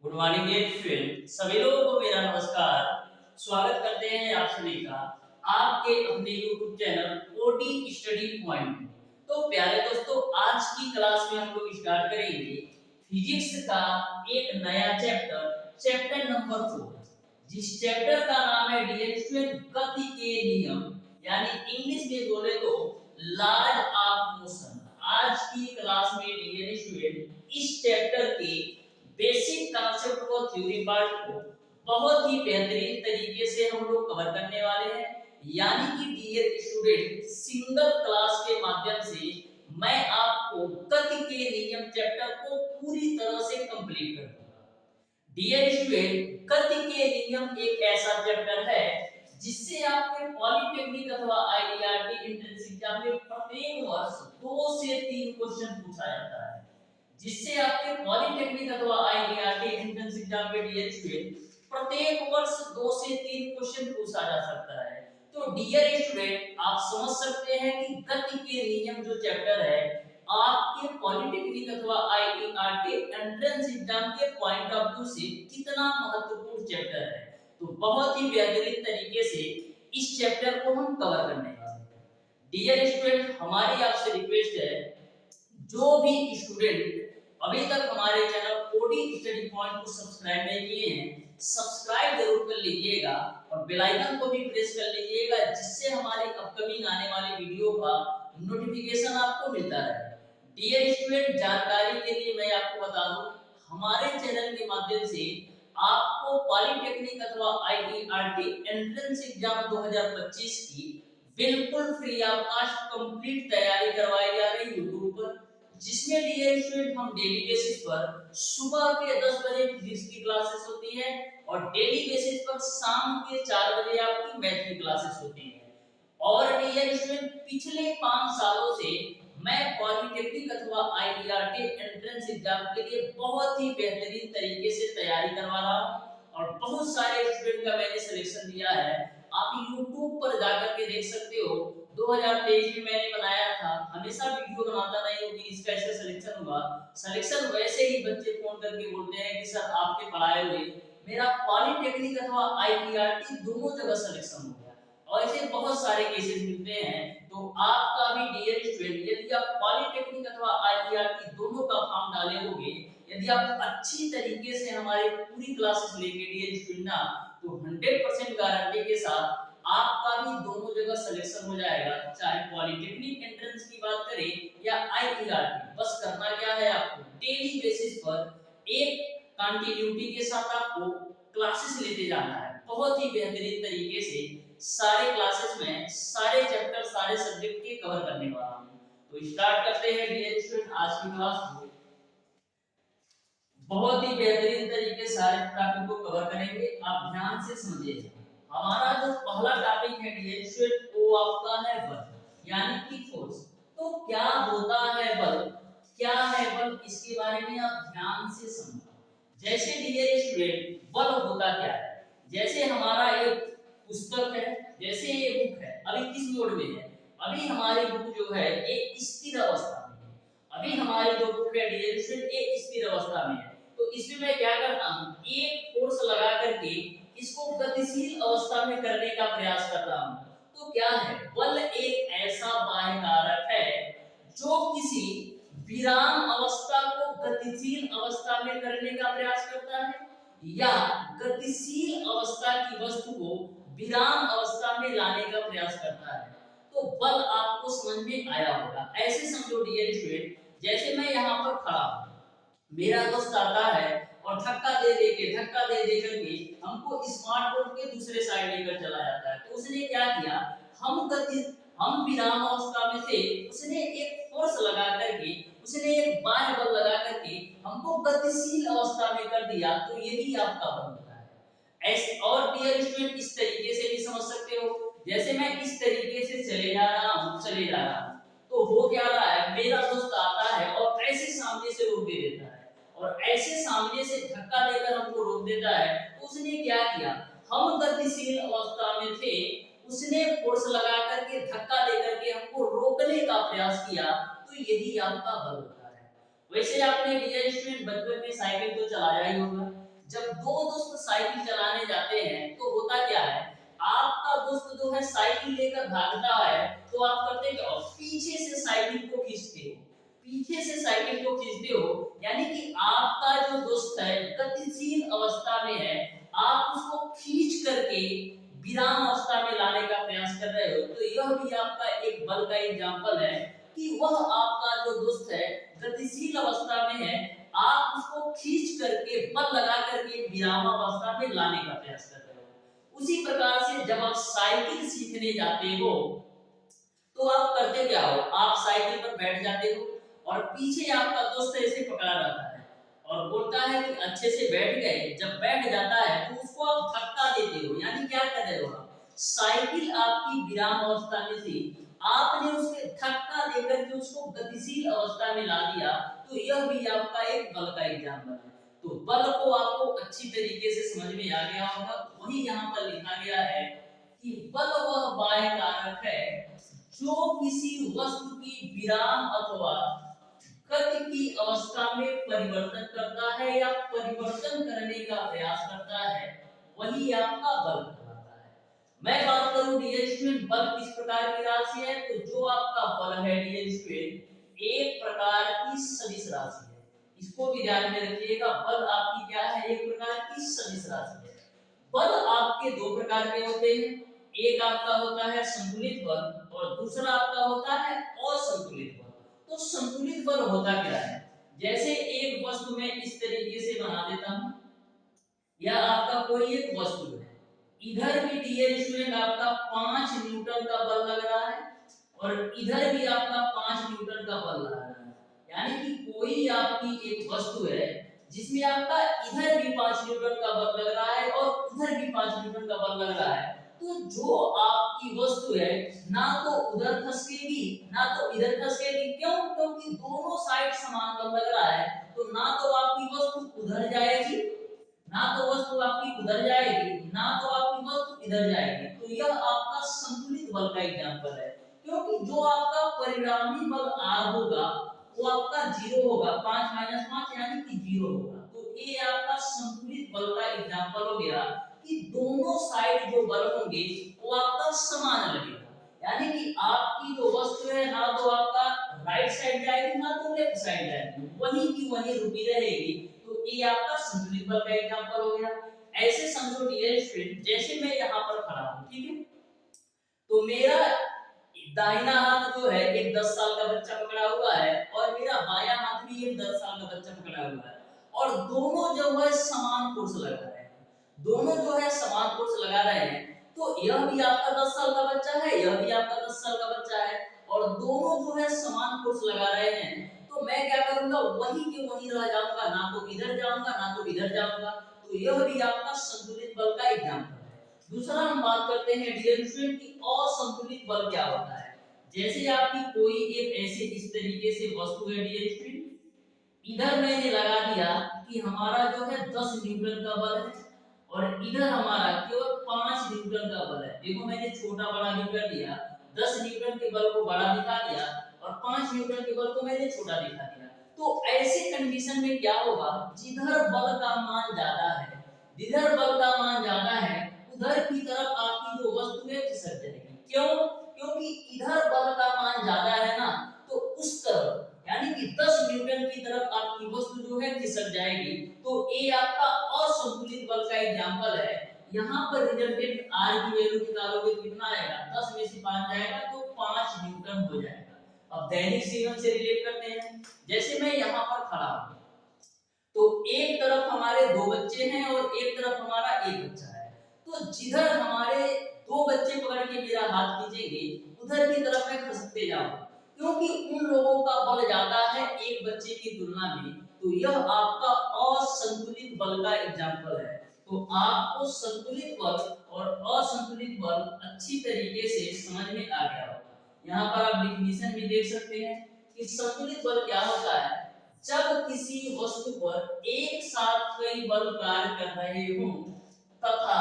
Good morning dear student, सभी लोगों को मेरा नमस्कार। स्वागत करते हैं आप सभी का आपके अपने YouTube channel OD study point में। तो प्यारे दोस्तों, आज की क्लास में हम लोग स्टार्ट करेंगे फिजिक्स का एक नया चैप्टर नंबर 4, जिस चैप्टर का नाम है डियर स्टूडेंट गति के नियम, यानी इंग्लिश में बोले तो लॉज ऑफ मोशन। आज की क्लास में डियर स्टूडेंट इस चैप्टर के बेसिक कॉन्सेप्ट को, थ्योरी पार्ट को बहुत ही बेहतरीन तरीके से हम लोग कवर करने वाले हैं। यानी कि डियर स्टूडेंट, सिंगल क्लास के माध्यम से मैं आपको गति के नियम चैप्टर को पूरी तरह से कंप्लीट कर दूंगा। डियर स्टूडेंट, गति के नियम एक ऐसा चैप्टर है जिससे आपके पॉलिटेक्निक अथवा आईआईटी एंट्रेंस एग्जाम में प्रत्येक वर्ष 2 से 3 क्वेश्चन पूछा जाता है, जिससे आपके पॉलिटेक्निक अथवा आईआईटी एंट्रेंस एग्जाम में डियर स्टूडेंट प्रत्येक वर्ष 2 से 3 क्वेश्चन पूछा जा सकता है। तो डियर स्टूडेंट, आप समझ सकते हैं कि गति के नियम जो चैप्टर है आपके पॉलिटेक्निक अथवा आईआईटी एंट्रेंस एग्जाम के पॉइंट ऑफ व्यू से कितना महत्वपूर्ण चैप्टर है। तो बहुत ही बेहतरीन तरीके से इस चैप्टर को हम कवर करने वाले हैं। डियर स्टूडेंट, हमारी आपसे रिक्वेस्ट है, जो भी स्टूडेंट अभी तक हमारे चैनल ओडी स्टडी पॉइंट को सब्सक्राइब नहीं किए हैं, सब्सक्राइब जरूर कर लीजिएगा और बेल आइकन को भी प्रेस कर लीजिएगा, जिससे हमारे अपकमिंग आने वाले वीडियो का नोटिफिकेशन आपको मिलता रहे। डियर स्टूडेंट, जानकारी के लिए मैं आपको बता दूं, हमारे चैनल के माध्यम से आपको पॉलिटेक्निक अथवा आईआईटी एंट्रेंस एग्जाम 2025 की बिल्कुल फ्री ऑफ कॉस्ट कंप्लीट तैयारी करवाई जा रही यूट्यूब पर, जिसमें डियर स्टूडेंट हम डेली बेसिस पर सुबह के 10 बजे फिजिक्स की क्लासेस होती है और डेली बेसिस पर शाम के 4 बजे आपकी मैथ की क्लासेस होती है। और डियर स्टूडेंट, पिछले 5 सालों से मैं पॉलिटेक्निक अथवा आईआईटी एंट्रेंस एग्जाम के लिए बहुत ही बेहतरीन तरीके से तैयारी करवा रहा हूं और बहुत सारे स्टूडेंट का मैंने सिलेक्शन दिया है। आप YouTube पर जाकर के देख सकते हो। 2023 में मैंने बनाया था, हमेशा वीडियो बनाता नहीं हूं कि इसका ऐसे सिलेक्शन हुआ। सिलेक्शन वैसे ही बच्चे फोन करके बोलते हैं कि सर आपके पढ़ाए हुए मेरा पॉलिटेक्निक अथवा आईआईटी दोनों जगह सिलेक्शन हो गया, और ऐसे बहुत सारे केसेस मिलते हैं। तो आपका भी डियर स्टूडेंट, यदि आप पॉलिटेक्निक अथवा आईआईटी दोनों का फॉर्म डाले होंगे, यदि आप अच्छी तरीके से हमारी पूरी क्लासेस लेंगे डियर स्टूडेंट ना, तो 100% गारंटी के साथ आपका भी दोनों जगह सिलेक्शन हो जाएगा। चाहे पॉलिटेक्निक एंट्रेंस की बात करें या आईआईटी, बस करना क्या है, आपको डेली बेसिस पर एक कंटिन्यूटी के साथ आपको क्लासेस लेते जाना है। बहुत ही बेहतरीन तरीके से सारे क्लासेस में सारे चैप्टर सारे सब्जेक्ट के कवर करने वाला हूं। तो स्टार्ट करते हैं डियर स्टूडेंट आज की क्लास को। बहुत ही बेहतरीन तरीके से सारे टॉपिक को कवर करेंगे, आप ध्यान से समझिए। हमारा जो पहला टॉपिक है डियर स्टूडेंट, वो आपका है बल, यानी कि फोर्स। तो क्या होता है बल, क्या है बल, इसके बारे में आप ध्यान से समझो। जैसे डियर स्टूडेंट, बल होता क्या है, जैसे हमारा एक पुस्तक है, जैसे ये बुक है, अभी किस मोड में है, अभी हमारी बुक जो है ये स्थिर अवस्था में है। अभी हमारी जो बुक है डियर स्टूडेंट ये स्थिर अवस्था में है। तो इसमें मैं क्या करता हूं, एक फोर्स लगा करके इसको गतिशील अवस्था में करने का प्रयास कर रहा हूं। तो क्या है, बल एक ऐसा बाह्य कारक है जो किसी विराम अवस्था को गतिशील अवस्था में करने का प्रयास करता है, या गतिशील अवस्था की वस्तु को विराम अवस्था में लाने का प्रयास करता है। तो बल आपको समझ में आया होगा। ऐसे समझो डियर स्टूडेंट, जैसे मैं यहाँ पर खड़ा हूं, मेरा दोस्त आता है और धक्का दे दे करके हमको स्मार्टफोन के दूसरे साइड लेकर चला जाता है। तो उसने क्या किया, हम विराम अवस्था में से उसने एक फोर्स लगा करके, उसने एक बाह्य बल लगा करके हमको गतिशील अवस्था में कर दिया। तो यही आपका बल होता है। ऐसे और डियर स्टूडेंट, इस तरीके से भी समझ सकते हो। जैसे मैं इस तरीके से चले जा रहा हूं, तो हो क्या रहा है, मेरा दोस्त आता है और ऐसे सामने से रोक दे देता है और ऐसे सामने से धक्का देकर हमको रोक देता है। तो उसने क्या किया, हम गतिशील अवस्था में थे, उसने फोर्स लगा करके धक्का देकर के हमको रोकने का प्रयास किया। तो यही आपका बल होता है। वैसे आपने डियर स्टूडेंट बचपन में साइकिल तो चलाया ही होगा। जब दो दोस्त साइकिल चलाने जाते हैं तो होता क्या है, आपका दोस्त जो है साइकिल लेकर भागता है तो आप करते क्या हो, पीछे से साइकिल को खींचते हो, पीछे से साइकिल को खींचते हो, यानी कि आपका जो दोस्त है गतिशील अवस्था में है, आप उसको खींच करके विराम अवस्था में लाने का प्रयास कर रहे हो। तो यह भी आपका एक बल का एग्जाम्पल है कि वह आपका जो दोस्त है गतिशील अवस्था में है, आप उसको खींच करके बल लगा करके विराम अवस्था में लाने का प्रयास कर रहे हो। उसी प्रकार से जब आप साइकिल सीखने जाते हो तो आप करते क्या हो, आप साइकिल पर बैठ जाते हो और पीछे आपका दोस्त ऐसे पकड़ा रहता है और बोलता है कि अच्छे से बैठ गए। जब बैठ जाता है तो उसको आप धक्का देते हो, यानी क्या कर रहे हो, आप साइकिल आपकी विराम अवस्था में थी, आपने उसके धक्का देकर के उसको गतिशील अवस्था में ला दिया। तो यह भी आपका एक बल का एग्जाम्पल है। तो बल को आपको अच्छी तरीके से समझ में आ गया होगा। वही यहाँ पर लिखा गया है कि बल वह बाह्य कारक है जो किसी वस्तु की विराम अथवा गति की अवस्था में परिवर्तन करता है या परिवर्तन करने का प्रयास करता है, वही आपका बल कहलाता है। मैं बात करूं डियर स्टूडेंट, बल किस प्रकार की राशि है, तो जो आपका बल है डियर स्टूडेंट एक प्रकार की सदिश राशि है। इसको भी ध्यान में रखिएगा, बल आपकी क्या है, एक प्रकार की सदिश राशि है। बल आपके दो प्रकार के होते हैं, एक आपका होता है संतुलित बल और दूसरा आपका होता है असंतुलित बल। तो संतुलित बल होता क्या है, जैसे एक वस्तु में इस तरीके से बना देता हूं, या आपका कोई एक वस्तु है, इधर भी डियर स्टूडेंट आपका 5 न्यूटन का बल लग रहा है और इधर भी आपका 5 न्यूटन का बल लग रहा है, यानी कि कोई आपकी एक वस्तु है जिसमें आपका इधर भी 5 न्यूटन का बल लग रहा है और उधर भी 5 न्यूटन का बल लग रहा है। तो जो आपकी वस्तु है ना तो उधर खसकेगी ना तो इधर खसकेगी, क्यों, क्योंकि दोनों साइड समान बल लग रहा है। तो ना तो आपकी वस्तु उधर जाएगी, ना तो वस्तु आपकी उधर जाएगी, ना तो आपकी वस्तु इधर जाएगी। तो यह आपका संतुलित बल का एग्जांपल है, क्योंकि जो आपका परिणामी बल R होगा वो आपका 0 होगा, 5 - 5 यानी कि 0 होगा। तो ये आपका संतुलित बल का एग्जांपल हो गया कि दोनों साइड जो बल होंगे वो आपका समान लगेगा, यानी कि आपकी जो वस्तु है ना तो आपका राइट साइड जाएगी ना तो लेफ्ट साइड जाएगी, वहीं की वहीं रुकी रहेगी। तो ये आपका संतुलित बल का एग्जांपल हो गया। ऐसे समझो डियर स्टूडेंट, जैसे मैं यहाँ पर खड़ा हूँ, ठीक है, तो मेरा दाहिना हाथ जो है एक 10 साल का बच्चा पकड़ा हुआ है और मेरा बायां हाथ भी एक 10 साल का बच्चा पकड़ा हुआ है, और दोनों जो है समान फोर्स लगा रहे हैं, दोनों जो है समान फोर्स लगा रहे हैं। तो यह भी आपका 10 साल का बच्चा है, यह भी आपका 10 साल का बच्चा है, और दोनों जो है समान फोर्स लगा रहे हैं। तो मैं क्या करूंगा, वही के वही रह जाऊंगा, ना तो इधर जाऊंगा ना तो इधर जाऊंगा। तो यह भी आपका संतुलित बल का एग्जांपल है। दूसरा हम बात करते हैं डियर स्टूडेंट की असंतुलित बल क्या होता है। जैसे आपकी कोई एक ऐसे इस तरीके से वस्तु है डियर स्टूडेंट, इधर मैंने लगा दिया कि हमारा जो है 10 न्यूटन का बल है और इधर हमारा केवल 5 न्यूटन का बल है। देखो मैंने छोटा बड़ा भी कर दिया, 10 न्यूटन के बल को बड़ा दिखा दिया और 5 न्यूटन के बल को मैंने छोटा दिखा दिया। तो ऐसे कंडीशन में क्या होगा, जिधर बल का मान ज्यादा है, जिधर बल का मान ज्यादा है उधर की तरफ आपकी जो वस्तु है खिसक जाएगी। क्यों, क्योंकि इधर बल का मान ज्यादा है ना, तो उस तरफ यानी कि 10 न्यूटन की तरफ आपकी वस्तु जो है खिसक जाएगी। तो ये आपका असंतुलित बल का एग्जांपल है। यहाँ पर रिजल्टेंट R की वैल्यू निकालोगे तो कितना आएगा, 10 में से 5 जाएगा तो 5 न्यूटन हो जाएगा। अब दैनिक जीवन से रिलेट करते हैं। जैसे मैं यहाँ पर खड़ा हूँ तो एक तरफ हमारे दो बच्चे हैं और एक तरफ हमारा एक बच्चा है। तो जिधर हमारे दो बच्चे पकड़ के मेरा हाथ खींचेंगे उधर की तरफ मैं खसकते जाऊंगा, क्योंकि उन लोगों का बल ज्यादा है एक बच्चे की तुलना में। तो यह आपका असंतुलित बल का एग्जांपल है। तो आपको संतुलित बल और असंतुलित बल अच्छी तरीके से समझ में आ गया होगा। यहाँ पर आप डिफिनीशन भी देख सकते हैं कि संतुलित बल क्या होता है, जब किसी वस्तु पर एक साथ कई बल कार्य कर रहे हों तथा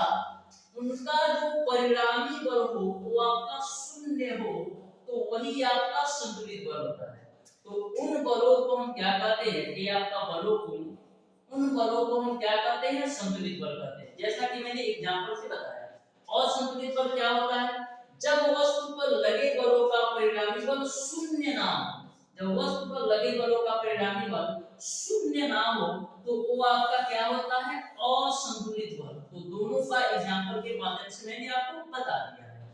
उनका जो परिणामी बल हो वो आपका शून्य हो, तो वही आपका संतुलित बल होता है। तो उन बलों को हम क्या कहते हैं, ये आपका बलों को, उन बलों को हम क्या कहते करते हैं, संतुलित बल कहते हैं। जैसा कि मैंने एग्जांपल से बताया। असंतुलित बल क्या होता है? जब वस्तु पर लगे बलों का परिणामी बल शून्य ना हो। जब वस्तु पर लगे बलों का परिणामी बल शून्य ना हो तो वो आपका क्या होता है? असंतुलित बल। तो दोनों का एग्जांपल के माध्यम से मैंने आपको बता दिया है।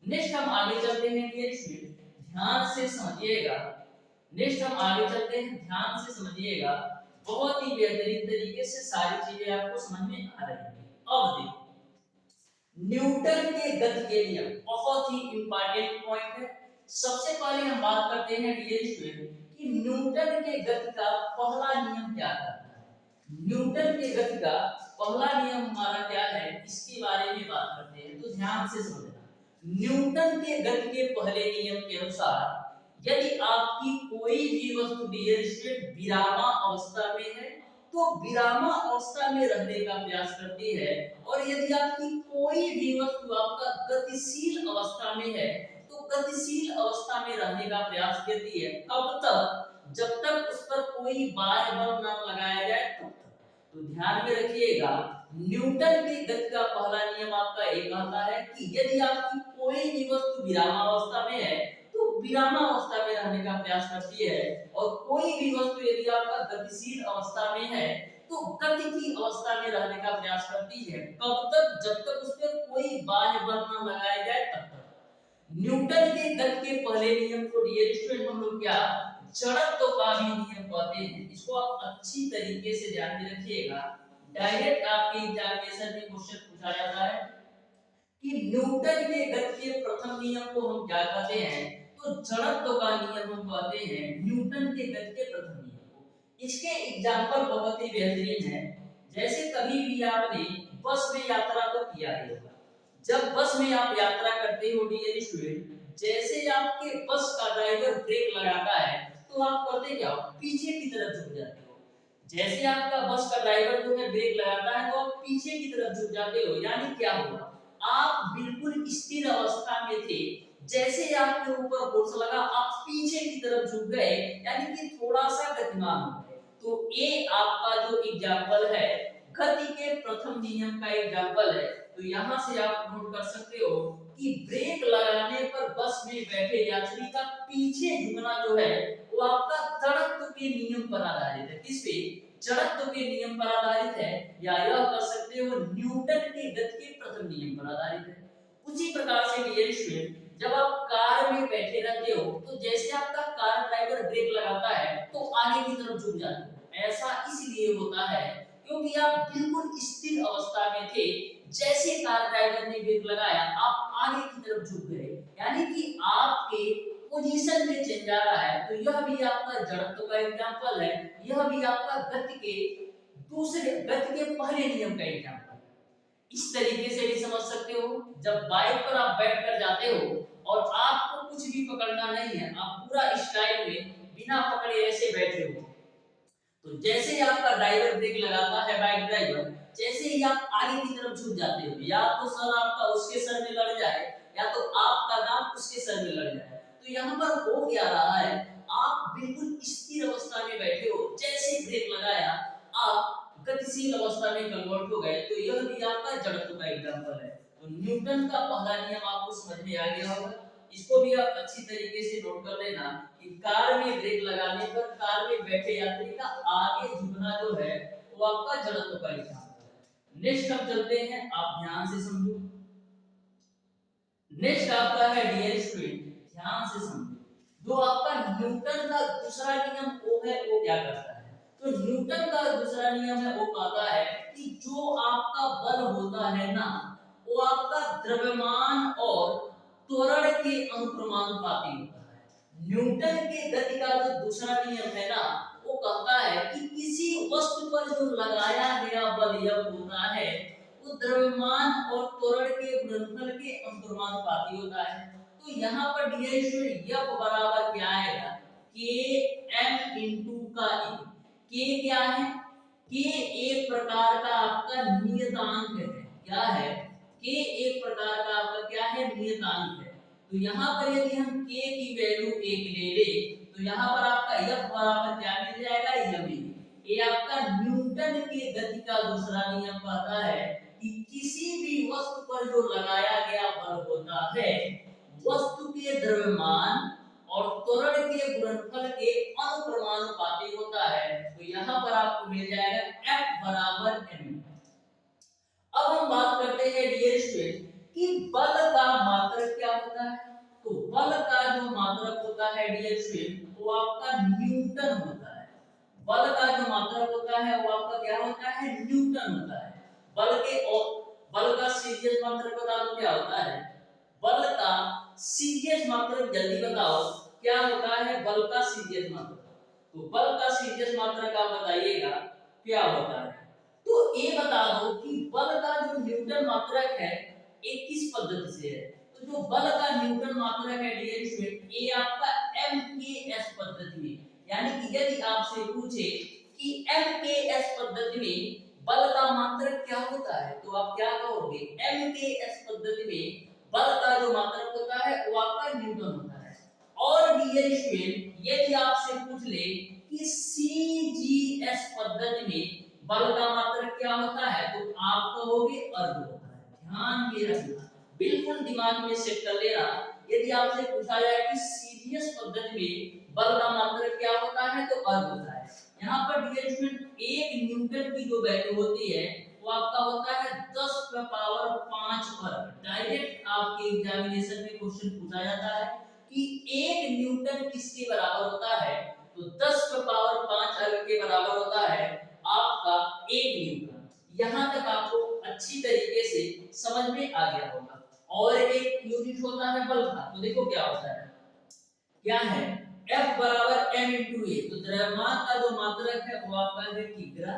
नेक्स्ट हम आगे चलते हैं डियर स्टूडेंट, ध्यान से समझिएगा। नेक्स्ट हम आगे चलते हैं, ध्यान से समझिएगा। बहुत ही बेहतरीन तरीके से सारी चीजें आपको समझ में आ रही है। अब देखो, न्यूटन के गति के नियम बहुत ही इंपॉर्टेंट पॉइंट है। सबसे पहले हम बात करते हैं डियर स्टूडेंट कि न्यूटन के गति का पहला नियम क्या कहता है। न्यूटन के गति का पहला नियम हमारा क्या है, इसके बारे में बात करते हैं। तो ध्यान से समझना, न्यूटन के गति के पहले नियम के अनुसार यदि आपकी कोई भी वस्तु डियर स्टूडेंट विरामा अवस्था में है तो विरामा अवस्था में रहने का प्रयास करती है, और यदि आपकी कोई भी वस्तु आपका गतिशील अवस्था में है तो गतिशील अवस्था में रहने का प्रयास करती है। कब तक? जब तक उस पर कोई बाह्य बल न लगाया जाए तब तक। तो ध्यान में रखिएगा, न्यूटन के गति का पहला नियम आपका एक कहता है कि यदि आपकी कोई भी वस्तु विरामावस्था में है तो विरामावस्था में रहने का प्रयास करती है, और कोई भी वस्तु यदि आपका गतिशील अवस्था में है तो गति की अवस्था में रहने का प्रयास करती है। कब तक? जब तक उस पर कोई बाह्य बल न लगाया जाए तब तक। न्यूटन के गति के पहले नियम को डियर स्टूडेंट हम लोग क्या जड़त्व का भी नियम कहते हैं। इसको आप अच्छी तरीके से ध्यान में रखिएगा। डायरेक्ट आपके एग्जामिनेशन में क्वेश्चन पूछा जाता है कि न्यूटन के गति के प्रथम नियम को हम क्या कहते हैं? तो जड़त्व का नियम हम कहते हैं न्यूटन के गति के प्रथम नियम को। इसके एग्जांपल बहुत ही बेहतरीन है। जैसे कभी भी आपने बस में यात्रा तो किया ही होगा। जब बस में आप यात्रा करते हो डियर स्टूडेंट, जैसे आपके बस का ड्राइवर ब्रेक लगाता है तो आप करते क्या हो? पीछे की तरफ झुक जाते हो। जैसे आपका बस का ड्राइवर जो है ब्रेक लगाता है तो आप पीछे की तरफ झुक जाते हो। यानी क्या हुआ? आप बिल्कुल स्थिर अवस्था में थे, जैसे आपके ऊपर फोर्स लगा आप पीछे की तरफ झुक गए, यानी कि थोड़ा सा गतिमान हो गए। तो ये आपका जो एग्जांपल है गति के प्रथम नियम का एग्जांपल है। तो यहाँ से आप नोट कर सकते हो कि ब्रेक लगाने पर बस में बैठे यात्री का पीछे झुकना जो है वो आपका जड़त्व के नियम पर आधारित है। किस पे? जड़त्व के नियम पर आधारित है, या यह कर सकते हो न्यूटन के गति के प्रथम नियम पर आधारित है। उसी प्रकार से डियर स्टूडेंट, जब आप कार में बैठे रहते हो तो जैसे आपका कार ड्राइवर ब्रेक लगाता है तो आगे की तरफ झुक जाते हो। ऐसा इसलिए होता है क्योंकि आप बिल्कुल स्थिर अवस्था में थे, जैसे कार ड्राइवर ने ब्रेक लगाया आप आगे की तरफ झुक गए, यानी कि आपके पोजीशन में चेंज आ रहा है। तो यह भी आपका जड़त्व का एग्जांपल है, यह भी आपका गति के पहले नियम का एग्जांपल है। इस तरीके से भी समझ सकते हो, जब बाइक पर आप बैठ कर जाते हो और आपको कुछ भी पकड़ना नहीं है, आप पूरा स्टाइल में बिना पकड़े ऐसे बैठे हो, तो जैसे ही आपका ड्राइवर ब्रेक लगाता है बाइक ड्राइवर, जैसे ही आप आगे की तरफ झुक जाते हो, या तो सर आपका उसके सर में लड़ जाए या तो आपका दांत उसके सर में लड़ जाए। तो यहाँ पर हो क्या रहा है, आप बिल्कुल स्थिर अवस्था में बैठे हो, जैसे ब्रेक लगाया आप गतिशील अवस्था में कन्वर्ट हो गए। तो यह भी आपका जड़त्व का एग्जांपल है। तो न्यूटन का पहला नियम आपको समझ में आ गया होगा। इसको भी आप अच्छी तरीके से नोट कर लेना कि कार में ब्रेक लगाने पर कार में बैठे यात्री का आगे झुकना जो है वो आपका जड़त्व का एग्जांपल है। नेक्स्ट हम चलते हैं, आप ध्यान से समझो। नेक्स्ट आपका है डियर स्टूडेंट, ध्यान से समझो, जो आपका न्यूटन का दूसरा नियम वो है वो क्या करता है। तो न्यूटन का दूसरा नियम है वो कहता है कि जो आपका बल होता है ना वो आपका द्रव्यमान और त्वरण के अनुक्रमानुपाती होता है। न्यूटन के गति का जो दूसरा नियम है ना वो कहता है कि किसी वस्तु पर जो लगाया गया बल यह होता है वो द्रव्यमान और त्वरण के गुणनफल के अनुक्रमानुपाती होता है। तो यहाँ पर डियर स्टूडेंट F बराबर क्या आएगा? km into का a। k क्या है? k एक प्रकार का आपका नियतांक है। क्या है? k एक प्रकार का आपका क्या है? नियतांक है। तो यहाँ पर यदि हम k की वैल्यू 1 ले ले तो यहाँ पर आपका F बराबर क्या मिल जाएगा? ये आपका न्यूटन न्यूटन के गति का दूसरा नियम कहता है कि किसी भी वस्तु पर जो लगाया गया बल होता है वस्तु के द्रव्यमान और त्वरण के गुणनफल के अनुप्रमानुपाती होता है। तो यहाँ पर आपको मिल जाएगा F बराबर m। अब हम बात करते हैं डियर स्टूडेंट कि बल का मात्रक क्या होता है। तो बल का जो मात्रक होता है डियर स्टूडेंट वो आपका न्यूटन होता है। बल का जो मात्रक होता है वो आपका क्या होता है, न्यूटन होता है। बल का सीजीएस मात्रक बता दो क्या होता है। बल का सीजीएस मात्रक जल्दी बताओ क्या होता है बल का सीजीएस मात्रक। तो बल का सीजीएस मात्रक आप बताइएगा क्या होता है। तो ये बता दो कि बल का जो न्यूटन मात्रक है ये किस पद्धति से है। तो जो बल का न्यूटन मात्रक है डियर स्टूडेंट ये आपका एमकेएस पद्धति में, यानी कि यदि आपसे पूछे कि एमकेएस पद्धति में बल का मात्रक क्या होता है तो आप क्या कहोगे, एमकेएस पद्धति में बल का जो मात्रक होता है वो आपका न्यूटन होता है। और डियर स्टूडेंट यदि आपसे पूछ ले कि सीजीएस पद्धति में बल का मात्रक क्या होता है तो आप कहोगे अर्ग होता है। ध्यान ये रखना, बिल्कुल दिमाग में सेट कर लेना। यदि आपसे पूछा जाए कि सीजीएस पद्धति में बल का मात्रक क्या होता है तो अर्ग होता है। यहाँ पर डियर स्टूडेंट 1 न्यूटन की जो वैल्यू होती है वो आपका होता है 10 का पावर 5 अर्ग। डायरेक्ट आपके एग्जामिनेशन में क्वेश्चन पूछा जाता है कि 1 न्यूटन किसके बराबर होता है तो 10 का पावर 5 अर्ग के बराबर होता है आपका 1 न्यूटन। यहाँ तक आपको अच्छी तरीके से समझ में आ गया होगा। और एक यूनिट होता है बल का, तो देखो क्या होता है, क्या है F बराबर m इंटू ए। तो द्रव्यमान का जो मात्रक है वो आपका है किग्रा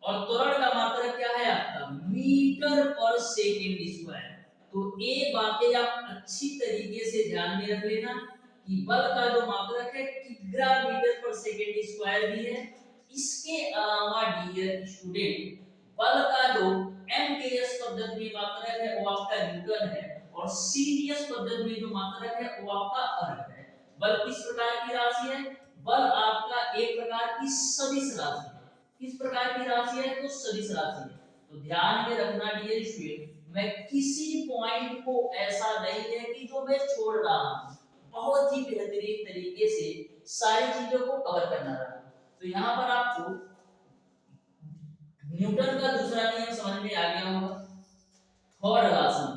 और त्वरण का मात्रक क्या है आपका मीटर पर सेकंड स्क्वायर। तो ये बातें आप अच्छी तरीके से ध्यान में रख लेना कि बल का जो मात्रक है किग्रा मीटर पर सेकंड स्क्वायर भी है। इसके अलावा डियर स्टूडेंट बल का जो एमकेएस पद्धति में मात्रक है वो आपका न्यूटन है और सीजीएस पद्धति में जो मात्रक है वो आपका अर्ग है। बल किस प्रकार की राशि है, बल आपका एक प्रकार की सदिश राशि है। किस प्रकार की राशि है तो सदिश राशि है। तो ध्यान में रखना डियर स्टूडेंट मैं किसी पॉइंट को ऐसा नहीं है कि जो मैं छोड़ रहा हूं, बहुत ही बेहतरीन तरीके से सारी चीजों को कवर करना रहा। तो यहाँ पर आपको न्यूटन का दूसरा नियम समझ में आ गया होगा। थर्ड राशन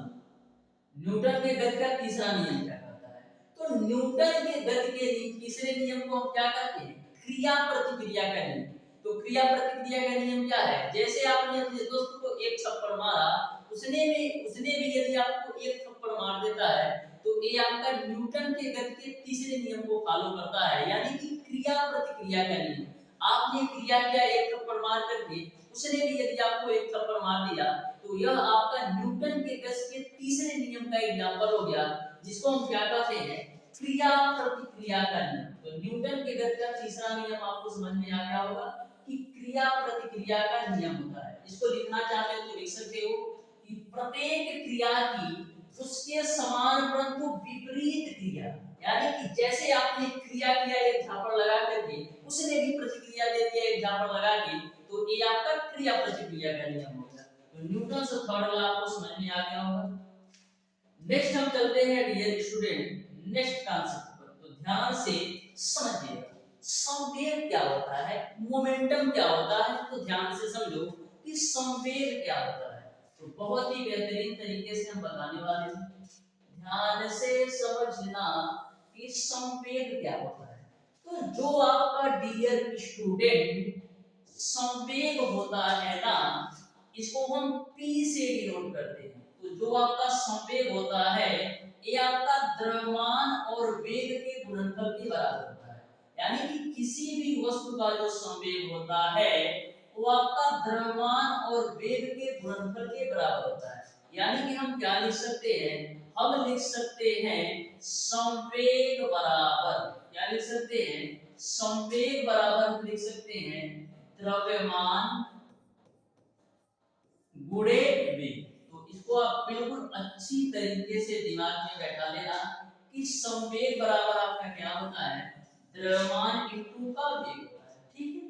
न्यूटन के गति का तीसरा नियम क्या कहता है। तो न्यूटन के गति के तीसरे नियम को हम क्या कहते हैं, क्रिया प्रतिक्रिया का नियम। तो क्रिया प्रतिक्रिया का नियम क्या है, जैसे आपने अपने दोस्त को एक थप्पड़ मारा उसने भी यदि आपको एक थप्पड़ मार देता है तो ये आपका न्यूटन के गति के तीसरे नियम को फॉलो करता है, यानी कि क्रिया प्रतिक्रिया का नियम। आपने क्रिया किया एक थप्पड़ मार करके, उसने भी यदि आपको एक थप्पड़ मार दिया तो यह आपका न्यूटन के गति के तीसरे नियम का एग्जांपल हो गया, जिसको हम क्या कहते हैं क्रिया प्रतिक्रिया का नियम। तो न्यूटन के गति का तीसरा नियम आपको समझ में आ गया होगा कि क्रिया प्रतिक्रिया का नियम होता है। इसको लिखना चाहते हो तो लिख सकते हो कि प्रत्येक क्रिया की उसके समान परंतु विपरीत क्रिया, यानी कि जैसे आपने क्रिया किया एक झापड़ लगा करके, उसने भी प्रतिक्रिया दे दिया एक झापड़ लगा के, तो ये आपका क्रिया प्रतिक्रिया का नियम हो गया। तो न्यूटन से थर्ड लॉ आपको समझ में आ गया होगा। नेक्स्ट हम चलते हैं डियर स्टूडेंट नेक्स्ट कांसेप्ट पर। तो ध्यान से समझिएगा संवेग क्या होता है, मोमेंटम क्या होता है। तो ध्यान से समझो कि संवेग क्या होता है। तो बहुत ही बेहतरीन तरीके से हम बताने वाले हैं, ध्यान से समझना कि संवेग क्या होता है। तो जो आपका डियर स्टूडेंट संवेग होता है ना, इसको हम P से डिनोट करते हैं। तो जो आपका संवेग होता है ये आपका द्रव्यमान और वेग के गुणनफल के बराबर होता है, यानी कि किसी भी वस्तु का जो संवेग होता है वो आपका द्रव्यमान और वेग के गुणनफल के बराबर होता है। यानी कि हम क्या लिख सकते हैं, हम लिख सकते हैं संवेग बराबर, क्या लिख सकते हैं संवेग बराबर हम लिख सकते हैं द्रव्यमान गुणे वेग। तो इसको आप बिल्कुल अच्छी तरीके से दिमाग में बैठा लेना कि संवेग बराबर आपका क्या होता है द्रव्यमान इंटू का वेग होता है। ठीक है,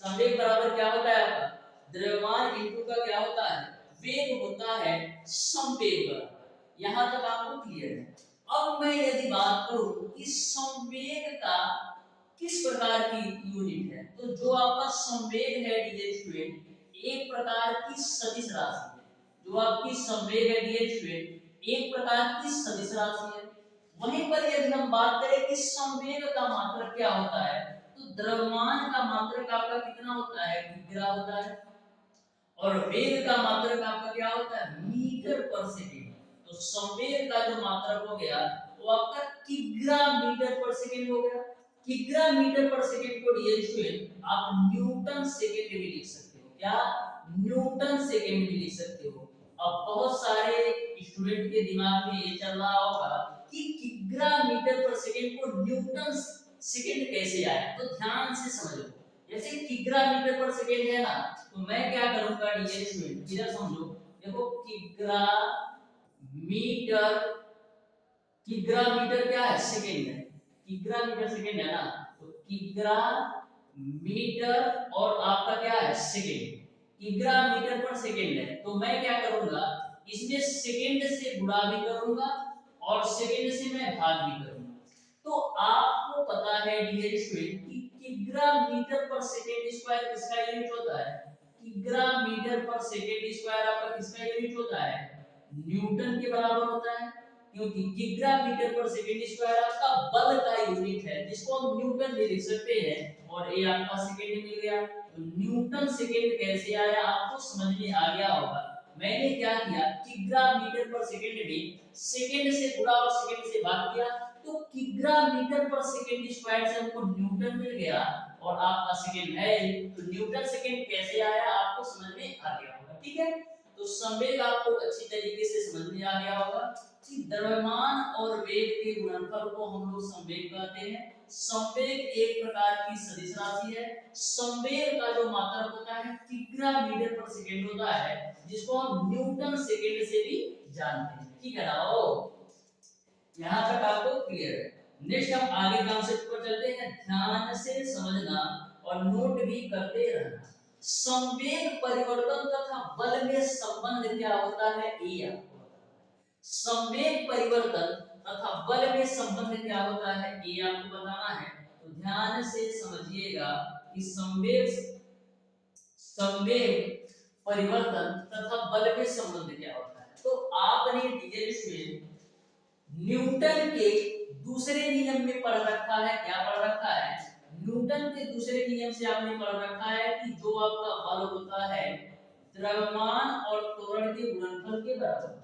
संवेग बराबर क्या होता है आपका, द्रव्यमान इंटू का क्या होता है, वेग होता है संवेग बराबर। यहां तक आपको क्लियर है। अब मैं यदि बात करूं कि संवेग का किस प्रकार की यूनिट है, तो जो आपका संवेग है डियर स्टूडेंट, एक प्रकार की सदिश राशि है। जो आपकी संवेग है डियर स्टूडेंट, एक प्रकार की सदिश राशि है। वहीं पर यदि हम बात करें कि संवेग का मात्रक क्या होता है, तो द्रव्यमान का मात्रक आपका कितना होता है, किग्रा होता है, और वेग का मात्रक आपका क्या होता है, मीटर पर सेकेंड। तो संवेग का जो मात्रक हो गया वो आपका किग्रा मीटर पर सेकेंड हो गया। किग्रा मीटर पर सेकेंड को डियर स्टूडेंट आप न्यूटन सेकेंड में लिख सकते हो। क्या, न्यूटन सेकेंड में लिख सकते हो। अब बहुत सारे स्टूडेंट के दिमाग में ये चल रहा होगा कि किग्रा मीटर पर सेकेंड को न्यूटन सेकेंड कैसे आया, तो ध्यान से समझो। जैसे किग्रा मीटर पर सेकेंड है ना, तो मैं क्या करूंगा डियर स्टूडेंट, इधर समझो, देखो किग्रा मीटर, किग्रा मीटर क्या है, सेकेंड है, किग्रा मीटर सेकेंड है ना, तो किग्रा मीटर और आपका क्या है सेकेंड, किग्रा मीटर पर सेकेंड है। तो मैं क्या करूंगा, इसमें सेकेंड से गुणा भी करूंगा और सेकेंड से मैं भाग भी करूंगा। तो आपको पता है डियर स्टूडेंट कि किग्रा मीटर पर सेकेंड स्क्वायर किसका यूनिट होता है, किग्रा मीटर पर सेकेंड स्क्वायर आपका किसका यूनिट होता है, न्यूटन के बराबर होता है। क्योंकि किग्रा मीटर पर सेकेंड स्क्वायर आपका बल का यूनिट है, जिसको हम न्यूटन भी लिख सकते हैं, और ये आपका सेकेंड मिल गया। तो न्यूटन सेकेंड कैसे आया आपको समझ में आ गया होगा। मैंने क्या किया, किग्रा मीटर पर सेकेंड में सेकेंड से गुणा और सेकेंड से भाग किया, तो किग्रा मीटर पर सेकेंड स्क्वायर से हमको न्यूटन मिल गया, और आपका सेकेंड है, तो न्यूटन सेकेंड कैसे आया आपको समझ में आ गया होगा। ठीक है, तो संवेग आपको अच्छी तरीके से समझ में आ गया होगा कि द्रव्यमान और वेग के गुणनफल को हम लोग संवेग कहते हैं। संवेग एक प्रकार की सदिश राशि है। संवेग का जो मात्रक होता है किग्रा मीटर पर सेकेंड होता है, जिसको हम न्यूटन सेकेंड से भी जानते हैं। ठीक है ना, यहां तक आपको क्लियर है। नेक्स्ट हम आगे कॉन्सेप्ट पर चलते हैं। ध्यान से समझना और नोट भी करते रहना। संवेग परिवर्तन तथा बल में संबंध क्या होता है, ये आपको बताना है। संवेग परिवर्तन तथा बल में संबंध क्या होता है, ये आपको बताना है। तो ध्यान से समझिएगा कि संवेग परिवर्तन तथा बल में संबंध क्या होता है। तो आपने डियर स्टूडेंट न्यूटन के दूसरे नियम में पढ़ रखा है। क्या पढ़ रखा है, न्यूटन के दूसरे नियम से आपने पढ़ रखा है कि जो आपका बल होता है द्रव्यमान और त्वरण के गुणनफल के बराबर।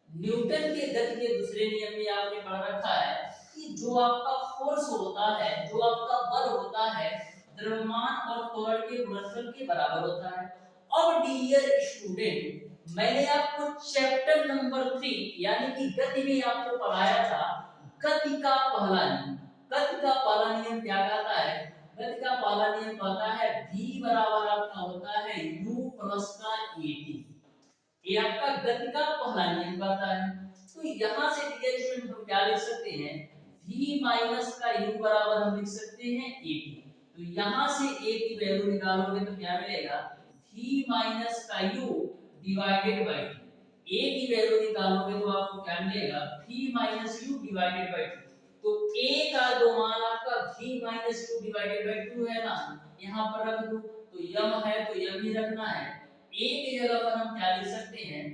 न्यूटन के गति के दूसरे नियम में आपने पढ़ रखा है कि जो आपका फोर्स होता है, जो आपका बल होता है, द्रव्यमान और त्वरण के गुणनफल के बराबर होता है। अब डियर स्टूडेंट, मैंने आपको चैप्टर नंबर 3 यानी कि गति में आपको पढ़ाया था गति का पहला नियम। गति का पहला नियम क्या कहता है, गति का पहला नियम कहता है v बराबर आपका होता है u प्लस का at। ये आपका गति का पहला नियम कहता है। तो यहां से डियर स्टूडेंट हम क्या लिख सकते हैं, v माइनस का u बराबर हम लिख सकते हैं at। तो यहां से a की वैल्यू निकालोगे तो क्या मिलेगा, v माइनस का u डिवाइडेड बाय 2। a की वैल्यू निकालोगे तो आपको क्या मिलेगा, v minus u divided by 2। तो a का जो मान आपका v minus u divided by 2 है ना, यहां पर रख दो। तो यम है तो यम ही रखना है। a की जगह पर हम क्या लिख सकते हैं,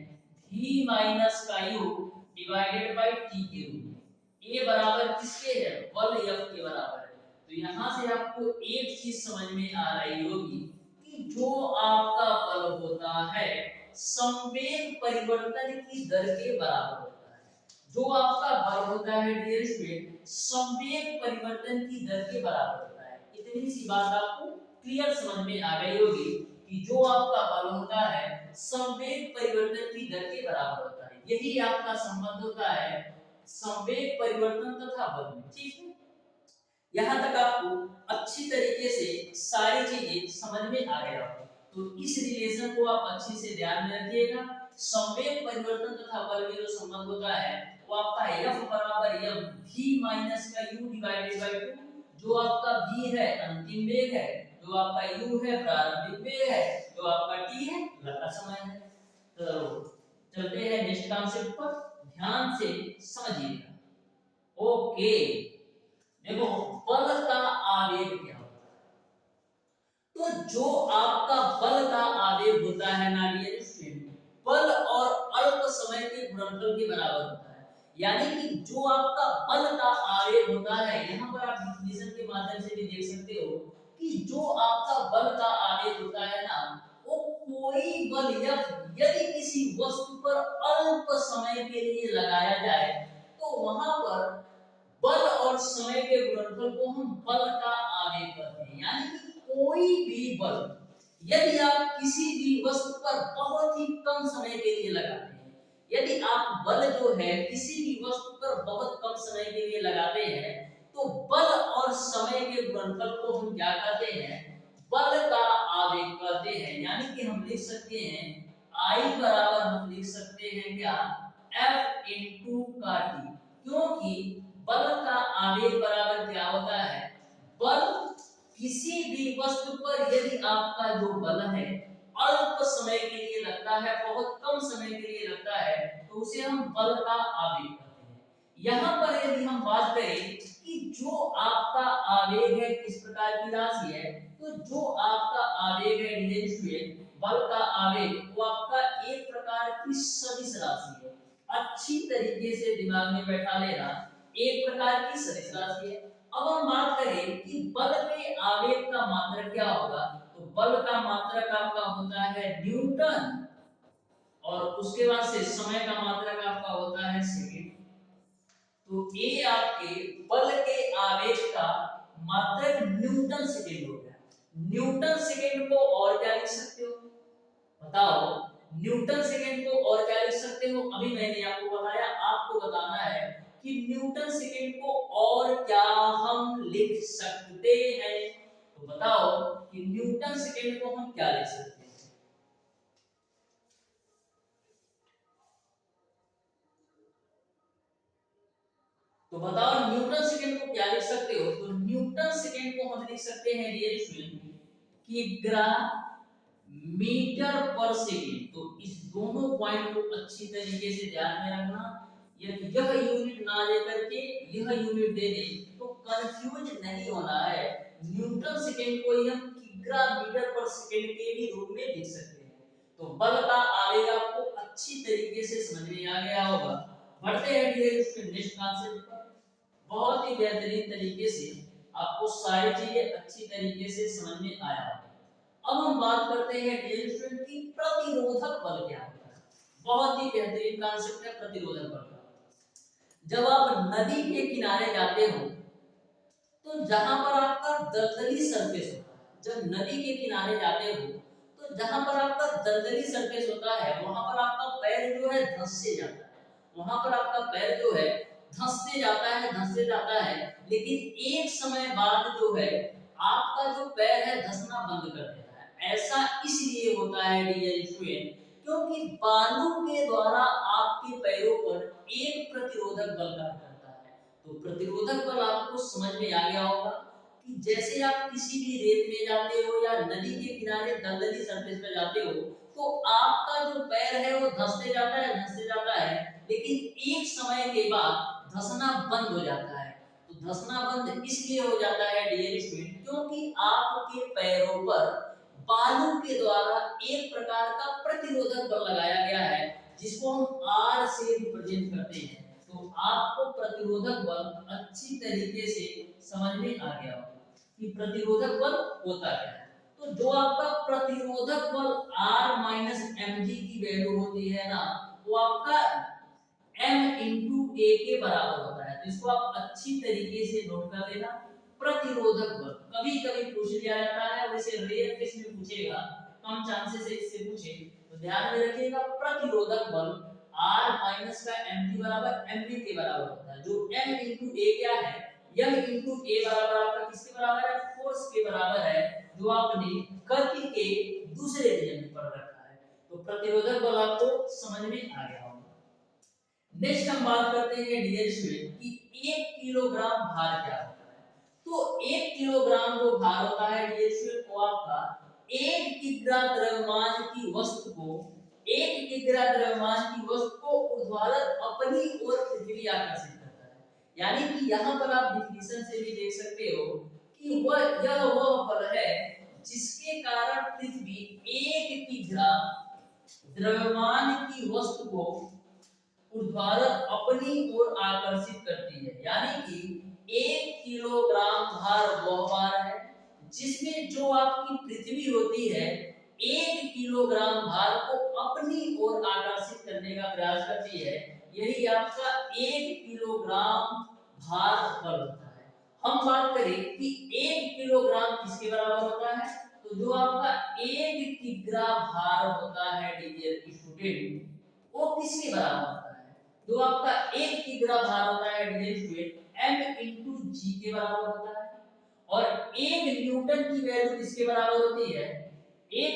v माइनस का u डिवाइडेड बाय t के रूप में। a बराबर किसके है, बल F के बराबर है। तो यहां से आपको एक चीज समझ में आ रही होगी कि जो आपका बल होता है संवेग परिवर्तन की दर के बराबर होता है। जो आपका बल होता है डियर स्टूडेंट, संवेग परिवर्तन की दर के बराबर होता है। इतनी सी बात आपको क्लियर समझ में आ गई होगी कि जो आपका बल होता है संवेग परिवर्तन की दर के बराबर होता है। यही आपका संबंध होता है संवेग परिवर्तन तथा बल में। ठीक है, यहां तक आपको अच्छी तरीके से सारी चीजें समझ में आ गया होगा। तो इस रिलेशन को आप अच्छी से ध्यान में रखिएगा। संवेग परिवर्तन तथा बल में जो संबंध होता है वो आपका F बराबर m v माइनस का u डिवाइडेड बाय 2। जो आपका v है अंतिम वेग है, जो आपका u है प्रारंभिक वेग है, जो आपका t है लंबा समय है। तो चलते हैं नेक्स्ट कॉन्सेप्ट पर, ध्यान से समझिएगा। ओके, देखो बल का आवेग क्या होता है? तो जो आपका बल का आवेग होता है ना डियर स्टूडेंट, बल और अल्प समय के गुणनफल के बराबर होता है। यानी कि जो आपका बल का आवेग होता है, यहाँ पर आप डिफिनेशन के माध्यम से भी देख सकते हो कि जो आपका बल का आवेग होता है ना, वो कोई बल यदि किसी वस्तु पर अल्प समय के लिए लगाया जाए तो वहां पर बल और समय के गुणनफल को हम बल का आवेग कहते हैं। यानी कि कोई भी बल यदि आप किसी भी वस्तु पर बहुत ही कम समय के लिए लगाते हैं, यदि आप बल जो है किसी भी वस्तु पर बहुत कम समय के लिए लगाते हैं, तो बल और समय के गुणनफल को हम क्या कहते हैं? बल का आवेग कहते हैं। यानी कि हम लिख सकते हैं I बराबर हम लिख सकते हैं क्या? F इंटू का T, क्योंकि बल का आवेग बराबर क्या होता है? बल किसी भी वस्तु पर यदि आपका जो बल है अल्प समय के लिए लगता है, बहुत कम समय के लिए लगता है, तो उसे हम बल का आवेग कहते हैं। यहाँ पर यदि हम बात करें कि जो आपका आवेग है किस प्रकार की राशि है, तो जो आपका आवेग है डियर स्टूडेंट, बल का आवेग, वो आपका एक प्रकार की सदिश राशि है। अच्छी तरीके से दिमाग में बैठा लेना, एक प्रकार की सदिश राशि है। अब हम बात करें कि बल के आवेग का मात्रक क्या होगा, तो बल का मात्रक आपका होता है न्यूटन, और उसके बाद से समय का मात्रक आपका होता है सेकंड। तो ये आपके बल के आवेग का मात्रक न्यूटन सेकंड हो गया। न्यूटन सेकंड को और क्या लिख सकते हो बताओ? न्यूटन सेकंड को और क्या लिख सकते हो? अभी मैंने आपको बताया, आपको बताना है कि न्यूटन सेकंड को और क्या हम लिख सकते हैं। तो बताओ कि न्यूटन सेकंड को हम क्या लिख सकते हैं? तो बताओ न्यूटन सेकंड को क्या लिख सकते हो? तो न्यूटन सेकंड को हम लिख सकते हैं डियर स्टूडेंट किग्रा मीटर पर सेकंड। तो इस दोनों पॉइंट को अच्छी तरीके से ध्यान में रखना। यदि यह यूनिट ना लेकर के यह यूनिट दे दे तो कंफ्यूज नहीं होना है। न्यूटन सेकंड को ही हम किग्रा मीटर पर सेकंड के भी रूप में लिख सकते हैं। तो बल का आवेग आपको अच्छी तरीके से समझ में आ गया होगा। बढ़ते हैं डियर नेक्स्ट कॉन्सेप्ट पर। बहुत ही बेहतरीन तरीके से आपको सारी चीजें अच्छी तरीके से समझ में आया। अब हम बात करते हैं डियर स्टूडेंट की प्रतिरोधक बल क्या होता है। बहुत ही बेहतरीन कॉन्सेप्ट है प्रतिरोधक बल का। जब आप नदी के किनारे जाते हो तो जहां पर आपका दलदली सरफेस होता है, जब नदी के किनारे जाते हो तो जहां पर आपका दलदली सरफेस होता है वहां पर आपका पैर जो है धंसते जाता है, वहां पर आपका पैर जो है धंसते जाता है, लेकिन एक समय बाद जो है आपका जो पैर है धंसना बंद कर देता है। ऐसा इसलिए होता है डियर स्टूडेंट क्योंकि बालू के द्वारा आपके पैरों पर एक प्रतिरोधक बल कार्य करता है। तो प्रतिरोधक बल आपको समझ में आ गया होगा कि जैसे आप किसी भी रेत में जाते हो या नदी के किनारे दलदली सरफेस पे जाते हो तो आपका जो पैर है वो धंसते जाता है, लेकिन एक समय के बाद धंसना बंद हो जाता है। तो धंसना बंद इसलिए हो जाता है डियर स्टूडेंट क्योंकि आपके पैरों पर बालू के द्वारा एक प्रकार का प्रतिरोधक बल लगाया गया है जिसको हम R से रिप्रेजेंट करते हैं। तो आपको प्रतिरोधक बल अच्छी तरीके से समझ में आ गया होगा कि प्रतिरोधक बल होता क्या है। तो जो आपका प्रतिरोधक बल R माइनस mg की वैल्यू होती है ना, वो आपका m इंटू a के बराबर होता है। तो इसको आप अच्छी तरीके से नोट कर लेना। प्रतिरोधक बल कभी कभी पूछ लिया जाता है, वैसे रेयर केस में पूछेगा, कम चांसेस है इससे पूछे, तो ध्यान में रखिएगा प्रतिरोधक बल R माइनस का mg बराबर mv के बराबर होता है। जो m इंटू a क्या है, m इंटू a बराबर आपका किसके बराबर है? फोर्स के बराबर है, जो आपने गति के दूसरे नियम में पढ़ रखा है। तो प्रतिरोधक बल आपको समझ में आ गया होगा। नेक्स्ट हम बात करते हैं डियर स्टूडेंट कि 1 किलोग्राम भार क्या होता है। तो 1 किलोग्राम जो भार होता है ये वो आपका 1 किग्रा द्रव्यमान की वस्तु को 1 किग्रा द्रव्यमान की वस्तु को ऊर्ध्वाधर अपनी ओर पृथ्वी आकर्षित करता है। यानी कि यहाँ पर आप डिफिनेशन से भी देख सकते हो कि वह बल है जिसके कारण पृथ्वी 1 किग्रा द्रव्यमान की वस्तु को ऊर्ध्वाधर अपनी ओर आकर्षित करती है। यानी कि 1 किलोग्राम भार वह भार है जिसमें जो आपकी पृथ्वी होती है 1 किलोग्राम भार को अपनी ओर आकर्षित करने का प्रयास करती है। यही आपका 1 किलोग्राम भार बल होता है। हम बात करें कि 1 किलोग्राम किसके बराबर होता है, तो जो आपका 1 किग्रा भार होता है डियर स्टूडेंट वो किसके बराबर होता है, जो आपका 1 किग्रा भार होता है डियर स्टूडेंट m इंटू जी के बराबर होता है। और 1 न्यूटन की वैल्यू किसके बराबर होती है, 1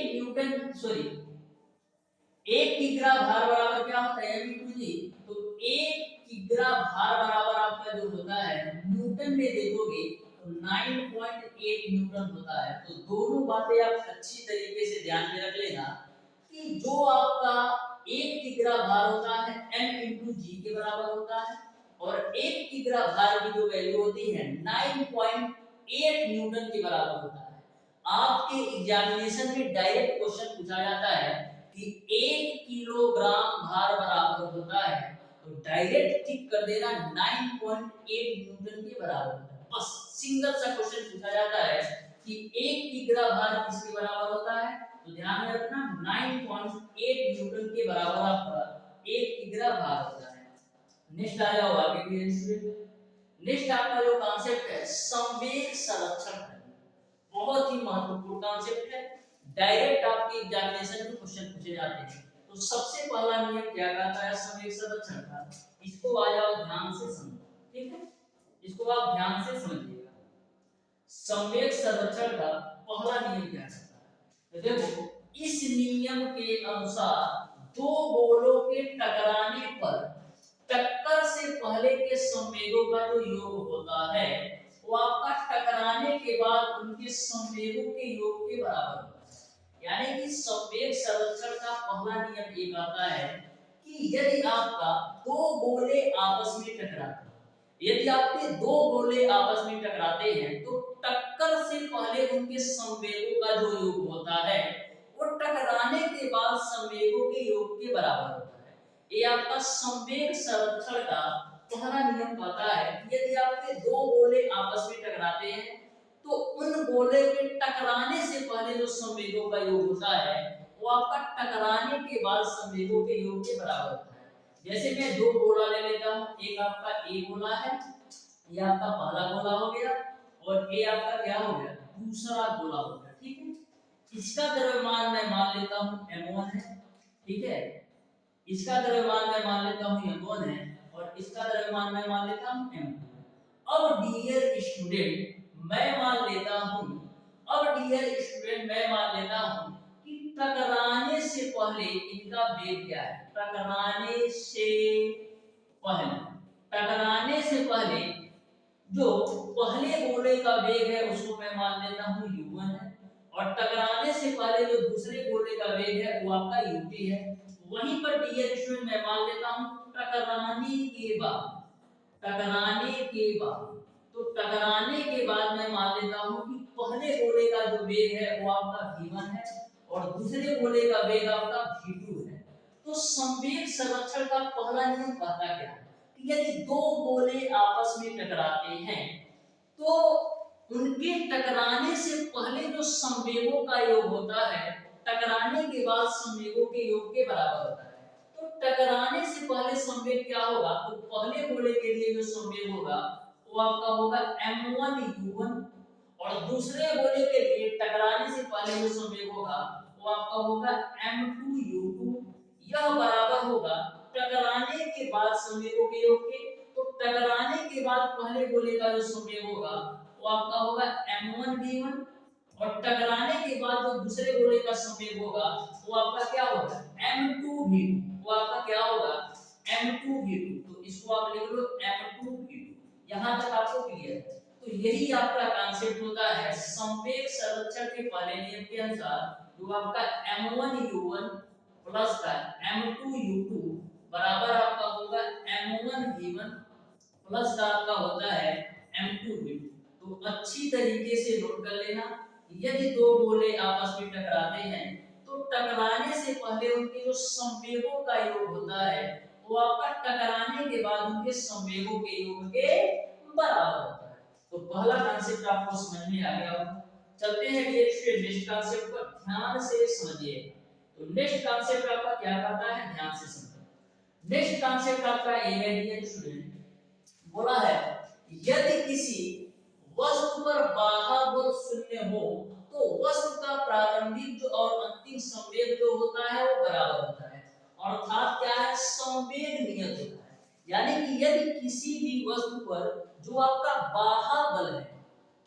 किग्रा भार बराबर क्या होता है m इंटू जी। तो 1 किग्रा भार बराबर आपका जो होता है न्यूटन में देखोगे तो 9.8 न्यूटन होता है। तो दोनों बातें आप अच्छी तरीके से ध्यान में रख लेना कि जो आपका 1 किग्रा भार होता है m इंटू जी के बराबर होता है और 1 किग्रा भार की जो वैल्यू होती है 9.8 न्यूटन के बराबर होता है। आपके एग्जामिनेशन में डायरेक्ट क्वेश्चन पूछा जाता है कि 1 किलोग्राम भार बराबर होता है तो डायरेक्ट टिक कर देना 9.8 न्यूटन के बराबर होता है। बस सिंगल सा क्वेश्चन पूछा जाता है कि 1 किग्रा भार किसके बराबर होता है, तो ध्यान में रखना 9.8 न्यूटन के बराबर आपका 1 किग्रा भार होता है। नेक्स्ट आ जाओ आगे भी स्टूडेंट। नेक्स्ट आपका जो कॉन्सेप्ट है संवेग संरक्षण है, बहुत ही महत्वपूर्ण कॉन्सेप्ट है। डायरेक्ट आपके एग्जामिनेशन में क्वेश्चन पूछे जाते हैं। तो सबसे पहला नियम क्या कहता है संवेग संरक्षण का, इसको आ जाओ ध्यान से समझो, ठीक है, इसको आप ध्यान से समझिएगा। संवेग संरक्षण का पहला नियम क्या कहता है, तो देखो इस नियम के अनुसार दो गोलों के टकराने पर टक्कर से पहले के संवेगों का जो योग होता है वो आपका टकराने के बाद उनके संवेगों के योग के बराबर होता है। यानी कि संवेग संरक्षण का पहला नियम ये कहता है कि यदि आपका दो गोले आपस में टकराते हैं, यदि आपके दो गोले आपस में टकराते हैं तो टक्कर से पहले उनके संवेगों का जो योग होता है वो टकराने के बाद संवेगों के योग के बराबर होता है। ये आपका संवेग संरक्षण का पहला नियम कहता है कि यदि आपके दो गोले आपस में टकराते हैं तो उन गोले के टकराने से पहले जो संवेगों का योग होता है वो आपका टकराने के बाद संवेगों के योग के बराबर होता है। जैसे मैं दो गोला ले लेता हूं, एक आपका ए गोला है, ये आपका पहला गोला हो गया और ए आपका क्या हो गया, दूसरा गोला हो गया, ठीक है। इसका द्रव्यमान मैं मान लेता हूं m1 है, ठीक है, इसका द्रव्यमान मैं मान लेता हूं m1 है और इसका द्रव्यमान मैं मान लेता हूं m2। अब डियर स्टूडेंट मैं मान लेता हूं कि टकराने से पहले इनका वेग क्या है, टकराने से पहले जो पहले गोले का वेग है उसको मैं मान लेता हूं u1 है और टकराने से पहले जो दूसरे गोले का वेग है वो आपका ut है। वहीं पर डियर स्टूडेंट मैं मान लेता हूं टकराने के बाद मैं मान लेता हूं कि पहले गोले का जो वेग है वो आपका v1 है और दूसरे गोले का वेग आपका v2 है। तो संवेग संरक्षण का पहला नियम कहता क्या है कि यदि दो गोले आपस में टकराते हैं तो उनके टकराने से पहले जो संवेगों का योग होता है टकराने के बाद संवेगों के योग के बराबर होता है। तो टकराने से पहले संवेग क्या होगा, तो पहले गोले के लिए जो संवेग होगा वो आपका होगा m1u1 और दूसरे गोले के लिए टकराने से पहले जो संवेग होगा वो आपका होगा m2u2। यह बराबर होगा टकराने के बाद संवेगों के योग के। तो टकराने के बाद पहले गोले का जो संवेग होगा वो आपका होगा m1v1 और टकराने के बाद जो दूसरे गोले का संवेग होगा वो आपका क्या होगा m2v2, वो आपका क्या होगा m2v2। तो इसको आप लिख लो m2v2। यहां तक आपको क्लियर है। तो यही आपका कॉन्सेप्ट होता है संवेग संरक्षण के पहले नियम के अनुसार जो आपका m1u1 प्लस का m2u2 बराबर आपका होगा m1v1 प्लस का आपका होता है m2v2। तो अच्छी तरीके से नोट कर लेना, यदि दो गोले आपस में टकराते हैं तो टकराने से पहले उनके जो संवेगों का योग होता है वो आपका टकराने के बाद उनके संवेगों के योग के बराबर होता है। तो पहला कॉन्सेप्ट आपको समझ में आ गया होगा। चलते हैं नेक्स्ट कॉन्सेप्ट पर, ध्यान से समझिए। तो नेक्स्ट कॉन्सेप्ट आपका क्या कहता है, ध्यान से समझिए। नेक्स्ट कॉन्सेप्ट आपका ए है डियर स्टूडेंट, बोला है यदि किसी वस्तु पर बाह्य बल शून्य हो तो वस्तु का प्रारंभिक जो और अंतिम संवेग जो होता है वो बराबर होता है, अर्थात क्या है, संवेग नियत होता है। यानी कि यदि किसी भी वस्तु पर जो आपका बाह्य बल है,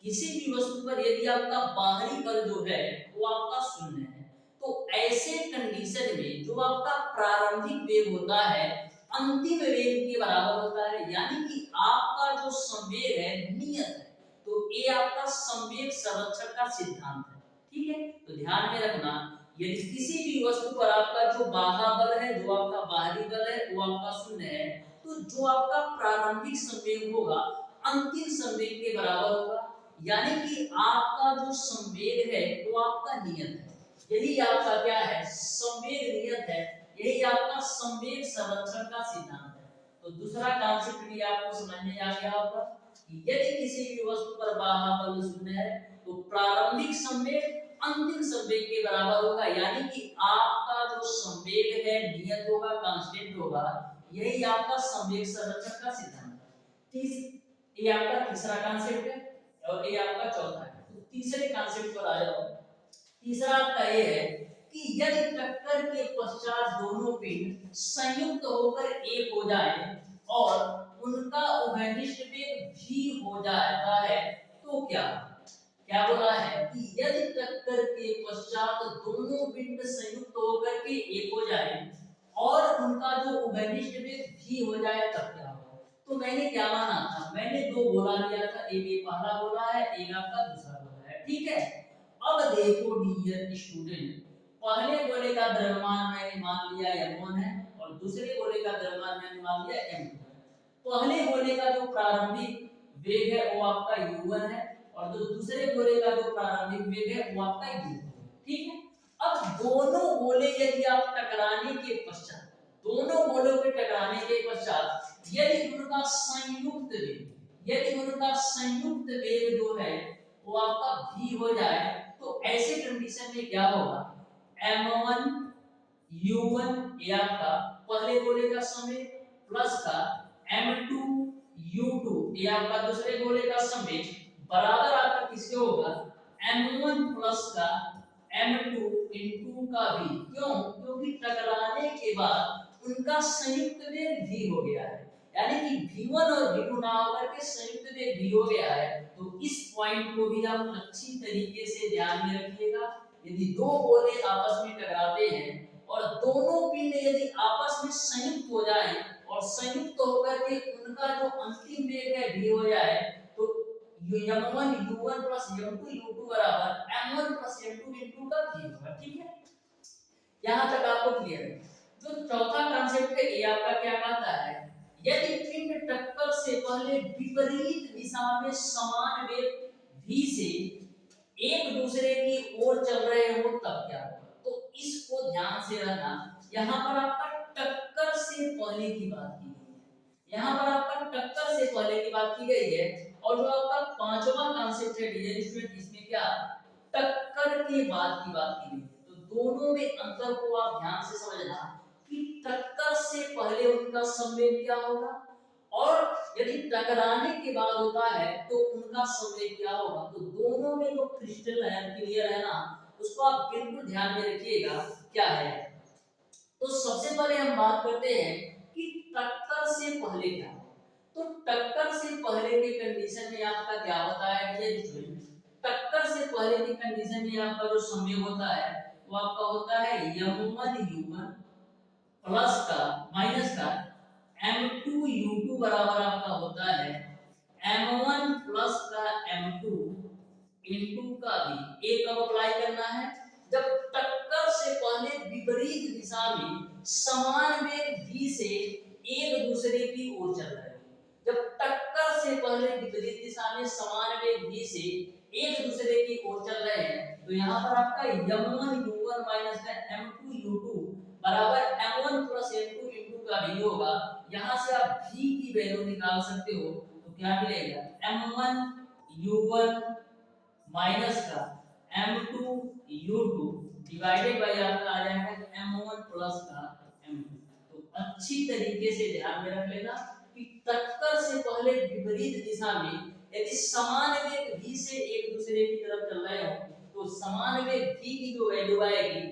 किसी भी वस्तु पर यदि आपका बाहरी बल जो है वो आपका शून्य है, तो ऐसे कंडीशन में जो आपका प्रारंभिक वेग होता है अंतिम वेग के बराबर होता है। यानी कि आपका जो संवेग है नियत है। तो ये आपका संवेग संरक्षण का सिद्धांत है, ठीक है। तो ध्यान में रखना, यदि किसी भी वस्तु पर आपका जो बाह्य बल है, जो आपका बाहरी बल है वो आपका शून्य है, तो जो आपका प्रारंभिक संवेग होगा अंतिम संवेग के बराबर होगा। यानी कि आपका जो संवेग है वो आपका नियत है। यही आपका क्या है, संवेग नियत है। यही आपका संवेग संरक्षण का सिद्धांत है। तो दूसरा कॉन्सेप्ट भी आपको समझ में आ गया होगा कि यदि किसी भी वस्तु पर बाह्य बल शून्य है तो प्रारंभिक संवेग अंतिम संवेग के बराबर होगा। यानी कि आपका जो संवेग है नियत होगा, कांस्टेंट होगा। यही आपका संवेग संरक्षण का सिद्धांत है। ये आपका तीसरा कॉन्सेप्ट है और ये आपका चौथा है। तो तीसरे कॉन्सेप्ट पर आ जाओ। तीसरा आपका ये है कि यदि टक्कर के पश्चात दोनों पिंड संयुक्त होकर एक हो जाए और उनका उभयनिष्ठ वेग भी हो जाता है तो क्या बोला है कि यदि टक्कर के पश्चात दोनों पिंड संयुक्त होकर के एक हो जाए और उनका जो उभयनिष्ठ वेग भी हो जाए तब क्या होगा। तो मैंने क्या माना था, मैंने दो गोला लिया था, एक ये पहला गोला है, एक आपका दूसरा गोला है, ठीक है। अब देखो डियर स्टूडेंट, पहले गोले का द्रव्यमान मैंने मान लिया m1 है और दूसरे गोले का द्रव्यमान मैंने मान लिया m2 है। पहले गोले का जो प्रारंभिक वेग है वो आपका u1 है और जो दूसरे गोले का जो प्रारंभिक वेग है वो आपका u2 है, ठीक है। अब दोनों गोले यदि आप टकराने के पश्चात, दोनों गोलों के टकराने के पश्चात यदि उनका संयुक्त वेग, यदि उनका संयुक्त वेग जो है वो आपका v हो जाए तो ऐसे कंडीशन में क्या होगा, m1 u1 ये आपका पहले गोले का संवेग प्लस का m2 u2 ये आपका दूसरे गोले का संवेग बराबर आपका किसके होगा, m1 प्लस का m2 into का v। क्यों, क्योंकि टकराने के बाद उनका संयुक्त वेग v हो गया है। यानी कि v1 और v2 ना होकर के संयुक्त वेग v हो गया है। तो इस पॉइंट को भी आप अच्छी तरीके से ध्यान में रखिएगा। यदि दो गोले आपस में टकराते हैं और दोनों पिंड यदि आपस में संयुक्त हो जाए और संयुक्त होकर के उनका जो अंतिम वेग है v हो जाए तो m1 u1 plus m2 u2 बराबर m1 plus m2 into का v होगा, ठीक है। यहाँ तक आपको क्लियर है। जो चौथा कांसेप्ट है ये आपका क्या कहता है, यदि पिंड टक्कर से पहले विपरीत दिशा में समान वेग v से एक दूसरे की ओर चल रहे हो तब क्या होगा। तो इसको ध्यान से रखना, यहाँ पर आपका टक्कर से पहले की बात की गई है, यहाँ पर आपका टक्कर से पहले की बात की गई है। और जो आपका पांचवा कॉन्सेप्ट है डियर स्टूडेंट, इसमें क्या टक्कर के बाद की बात की गई है। तो दोनों में अंतर को आप ध्यान से समझना कि टक्कर से पहले उनका संवेग क्या होगा और यदि टकराने के बाद होता है तो उनका संवेग क्या होगा। तो दोनों में जो क्रिस्टल है क्लियर है ना, उसको आप बिल्कुल ध्यान में रखिएगा क्या है। तो सबसे पहले हम बात करते हैं कि टक्कर से पहले क्या होगा। तो टक्कर से पहले की कंडीशन में आपका क्या होता है कि टक्कर से पहले की कंडीशन में आपका जो संवेग होता है वो आपका होता है m1 u1 प्लस का माइनस का m2 u2 बराबर आपका होता है m1 प्लस का m2 इनटू का v एक कब अप्लाई करना है, जब टक्कर से पहले विपरीत दिशा में समान वेग v से एक दूसरे की ओर चल रहे हो। जब टक्कर से पहले विपरीत दिशा में समान वेग v से एक दूसरे की ओर चल रहे हैं, तो यहाँ पर आपका m1 u1 माइनस का m2 u2 बराबर m1 प्लस m2 इनटू का v होगा। यहाँ से आप v की वैल्यू निकाल सकते हो, तो क्या मिलेगा m1 u1 माइनस का m2 u2 डिवाइडेड बाय आपका आ जाएगा m1 प्लस का m2। तो अच्छी तरीके से ध्यान में रख लेना कि टक्कर से पहले विपरीत दिशा में यदि समान वेग v से एक दूसरे की तरफ चल रहे हो, तो समान वेग v की जो वैल्यू आएगी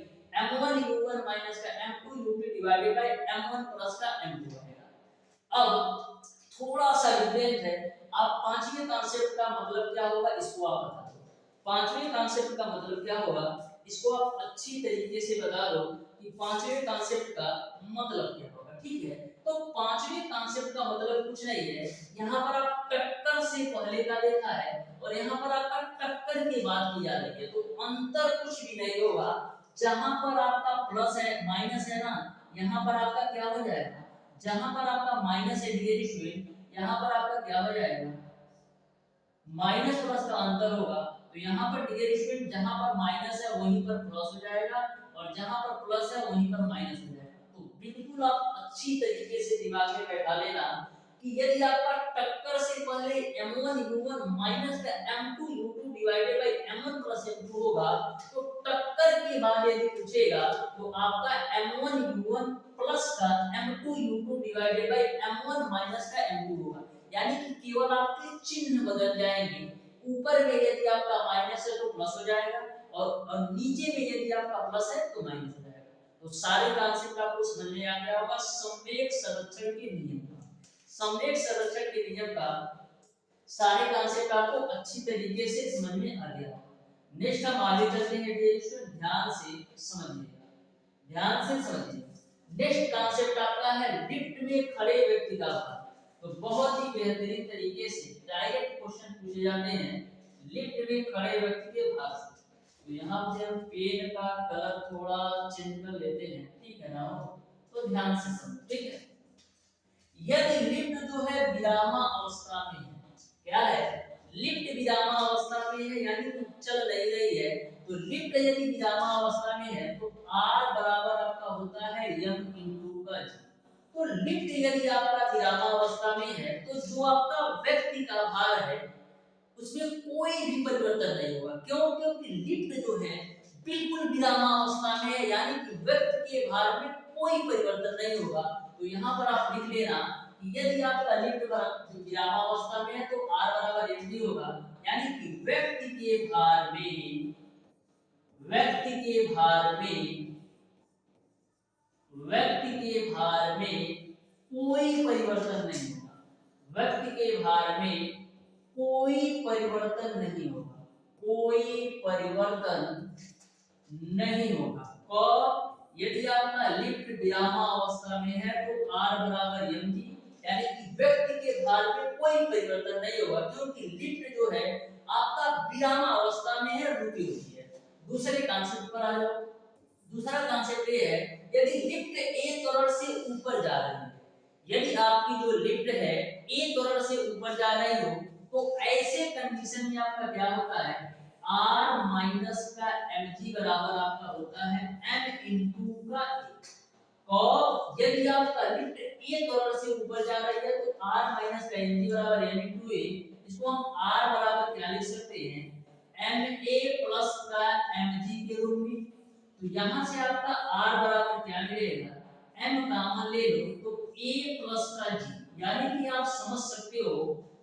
m1 u1 माइनस का m2 u2 divided by m1 plus का m2 आएगा। अब थोड़ा सा डिफरेंट है, आप पांचवें कॉन्सेप्ट का मतलब क्या होगा इसको आप बता दो। पांचवें कॉन्सेप्ट का मतलब क्या होगा इसको आप अच्छी तरीके से बता दो कि पांचवें कॉन्सेप्ट का मतलब क्या होगा, ठीक है। तो पांचवें कॉन्सेप्ट का मतलब कुछ नहीं है, यहाँ पर आप टक्कर से पहले का देखा है और यहाँ पर आपका टक्कर के बाद की जा रही है, तो अंतर कुछ भी नहीं होगा। जहां पर आपका प्लस है माइनस है ना, यहाँ पर आपका क्या हो जाएगा, जहां पर आपका माइनस है डियर स्टूडेंट, यहाँ पर आपका क्या हो जाएगा माइनस प्लस का अंतर होगा। तो यहाँ पर डियर स्टूडेंट जहां पर माइनस है वहीं पर प्लस हो जाएगा और जहां पर प्लस है वहीं पर माइनस हो जाएगा। तो बिल्कुल आप अच्छी तरीके से दिमाग में बैठा लेना कि यदि आपका टक्कर से पहले m1 u1 माइनस का m2 u2 divided by m1 plus m2 होगा, तो टक्कर के बाद यदि पूछेगा तो आपका m1 u1 प्लस का m2 u2 divided by m1 minus का m2 होगा। यानी कि केवल आपके चिन्ह बदल जाएंगे, ऊपर में यदि आपका माइनस है तो प्लस हो जाएगा और नीचे में यदि आपका प्लस है तो माइनस हो जाएगा। तो सारे कॉन्सेप्ट आपको समझ में आ गया होगा संवेग संरक्षण के नियम का। संवेग संरक्षण के नियम का सारे कॉन्सेप्ट आपको अच्छी तरीके से समझ में आ गया होगा। नेक्स्ट हम आगे चलते हैं, ध्यान से समझिएगा, ध्यान से समझिए। नेक्स्ट कॉन्सेप्ट आपका है लिफ्ट में खड़े व्यक्ति का भार। तो बहुत ही बेहतरीन तरीके से डायरेक्ट क्वेश्चन पूछे जाते हैं लिफ्ट में खड़े व्यक्ति के भार से। तो यहाँ से हम पेन का कलर थोड़ा चेंज कर लेते हैं, ठीक है ना, तो ध्यान से समझो, ठीक है। यदि लिफ्ट जो है विरामावस्था में है, क्या है, लिफ्ट विरामावस्था में है यानी कि चल नहीं रही है, तो लिफ्ट यदि विरामावस्था में है तो R बराबर आपका होता है m into का g। तो लिफ्ट यदि आपका विरामावस्था में है तो जो आपका व्यक्ति का भार है उसमें कोई भी परिवर्तन नहीं होगा। क्यों? क्योंकि लिफ्ट जो है बिल्कुल विरामावस्था में है, यानी कि व्यक्ति के भार में कोई परिवर्तन नहीं होगा। तो यहाँ पर आप लिख लेना कि यदि आपका लिफ्ट विरामावस्था में है तो R बराबर mg होगा, यानी कि व्यक्ति के भार में कोई परिवर्तन नहीं होगा, व्यक्ति के भार में कोई परिवर्तन नहीं होगा, कोई परिवर्तन नहीं होगा। और यदि आपका लिफ्ट विरामावस्था में है तो R बराबर mg, यानी कि व्यक्ति के भार में कोई परिवर्तन नहीं होगा, क्योंकि लिफ्ट जो है आपका विरामावस्था में है, रुकी हुई है। दूसरे कॉन्सेप्ट पर आ जाओ। दूसरा कॉन्सेप्ट ये है यदि लिफ्ट a त्वरण से ऊपर जा रही है, यदि आपकी जो लिफ्ट है a त्वरण से ऊपर जा रही हो, तो ऐसे कंडीशन में आपका क्या होता है R माइनस का mg बराबर आपका होता है m इनटू का a। और यदि आपका लिफ्ट a त्वरण से ऊपर जा रही है तो R माइनस का mg बराबर m इनटू a। इसको हम R बराबर क्या लिख सकते हैं ma प्लस का mg के रूप में। तो यहाँ से आपका R बराबर क्या मिलेगा, m कॉमन ले लो तो a प्लस का g, यानी कि आप समझ सकते हो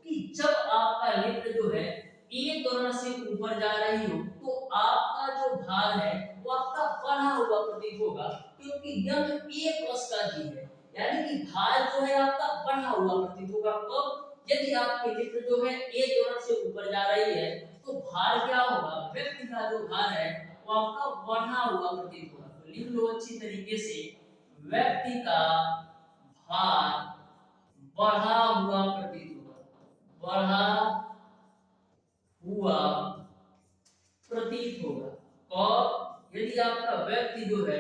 कि जब आपका लिफ्ट जो है a त्वरण से ऊपर जा रही हो तो आपका जो भार है वो आपका बढ़ा हुआ प्रतीत होगा, क्योंकि m a प्लस का g है, यानी कि भार जो है आपका बढ़ा हुआ प्रतीत होगा। कब? यदि आपकी लिफ्ट जो है a त्वरण से ऊपर जा रही है तो भार क्या होगा, व्यक्ति का जो भार है वो आपका बढ़ा हुआ प्रतीत होगा। तो लिख लो अच्छी तरीके से, व्यक्ति का भार बढ़ा हुआ प्रतीत होगा, बढ़ा हुआ प्रतीत होगा। और यदि आपका व्यक्ति जो है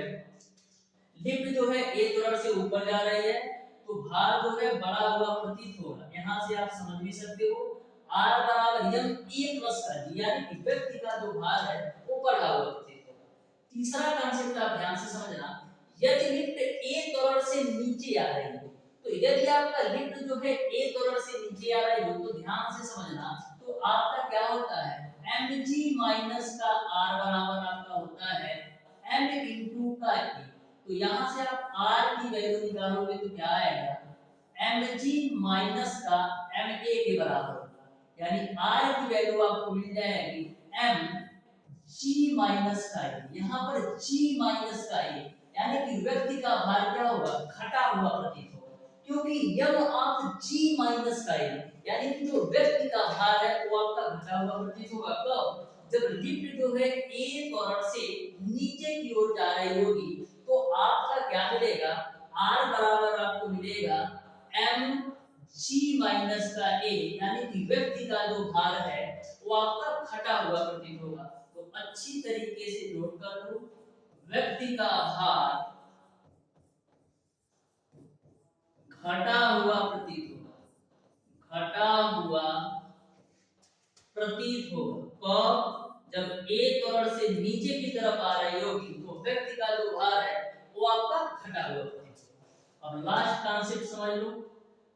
लिफ्ट जो है एक त्वरण से ऊपर जा रही है तो भार जो है बढ़ा हुआ प्रतीत होगा। यहाँ से आप समझ भी सकते हो r बराबर m a प्लस का g, यानी कि व्यक्ति का जो भार है वो बढ़ा हुआ प्रतीत होगा। तीसरा कांसेप्ट आप ध्यान से समझना, यदि लिफ्ट a त्वरण से नीचे आ रही हो, तो यदि आपका लिफ्ट जो है a त्वरण से नीचे आ रही हो तो ध्यान से समझना, तो आपका क्या होता है mg माइनस का r बराबर आपका होता है m इंटू का a। तो यहाँ से आप r की वैल्यू निकालोगे तो क्या आएगा mg माइनस का ma के बराबर होगा, यानी r की वैल्यू आपको मिल जाएगी m g माइनस का a। यहाँ पर g माइनस का a यानी कि व्यक्ति का भार क्या होगा घटा हुआ प्रतीत होगा, क्योंकि यम आप g माइनस का a यानी कि जो व्यक्ति का भार है वो आपका घटा हुआ प्रतीत होगा। कब? जब लिफ्ट जो है a त्वरण से नीचे की ओर जा रही होगी तो आपका क्या मिलेगा r बराबर आपको मिलेगा m g माइनस का a, यानी कि व्यक्ति का जो भार है वो आपका घटा हुआ प्रतीत होगा। तो अच्छी तरीके से नोट कर लो, व्यक्ति का भार घटा हुआ प्रतीत होगा, घटा हुआ प्रतीत होगा। कब? जब a त्वरण से नीचे की तरफ आ रही होगी तो व्यक्ति का जो भार है वो आपका घटा हुआ प्रतीत होगा। अब लास्ट कॉन्सेप्ट समझ लो।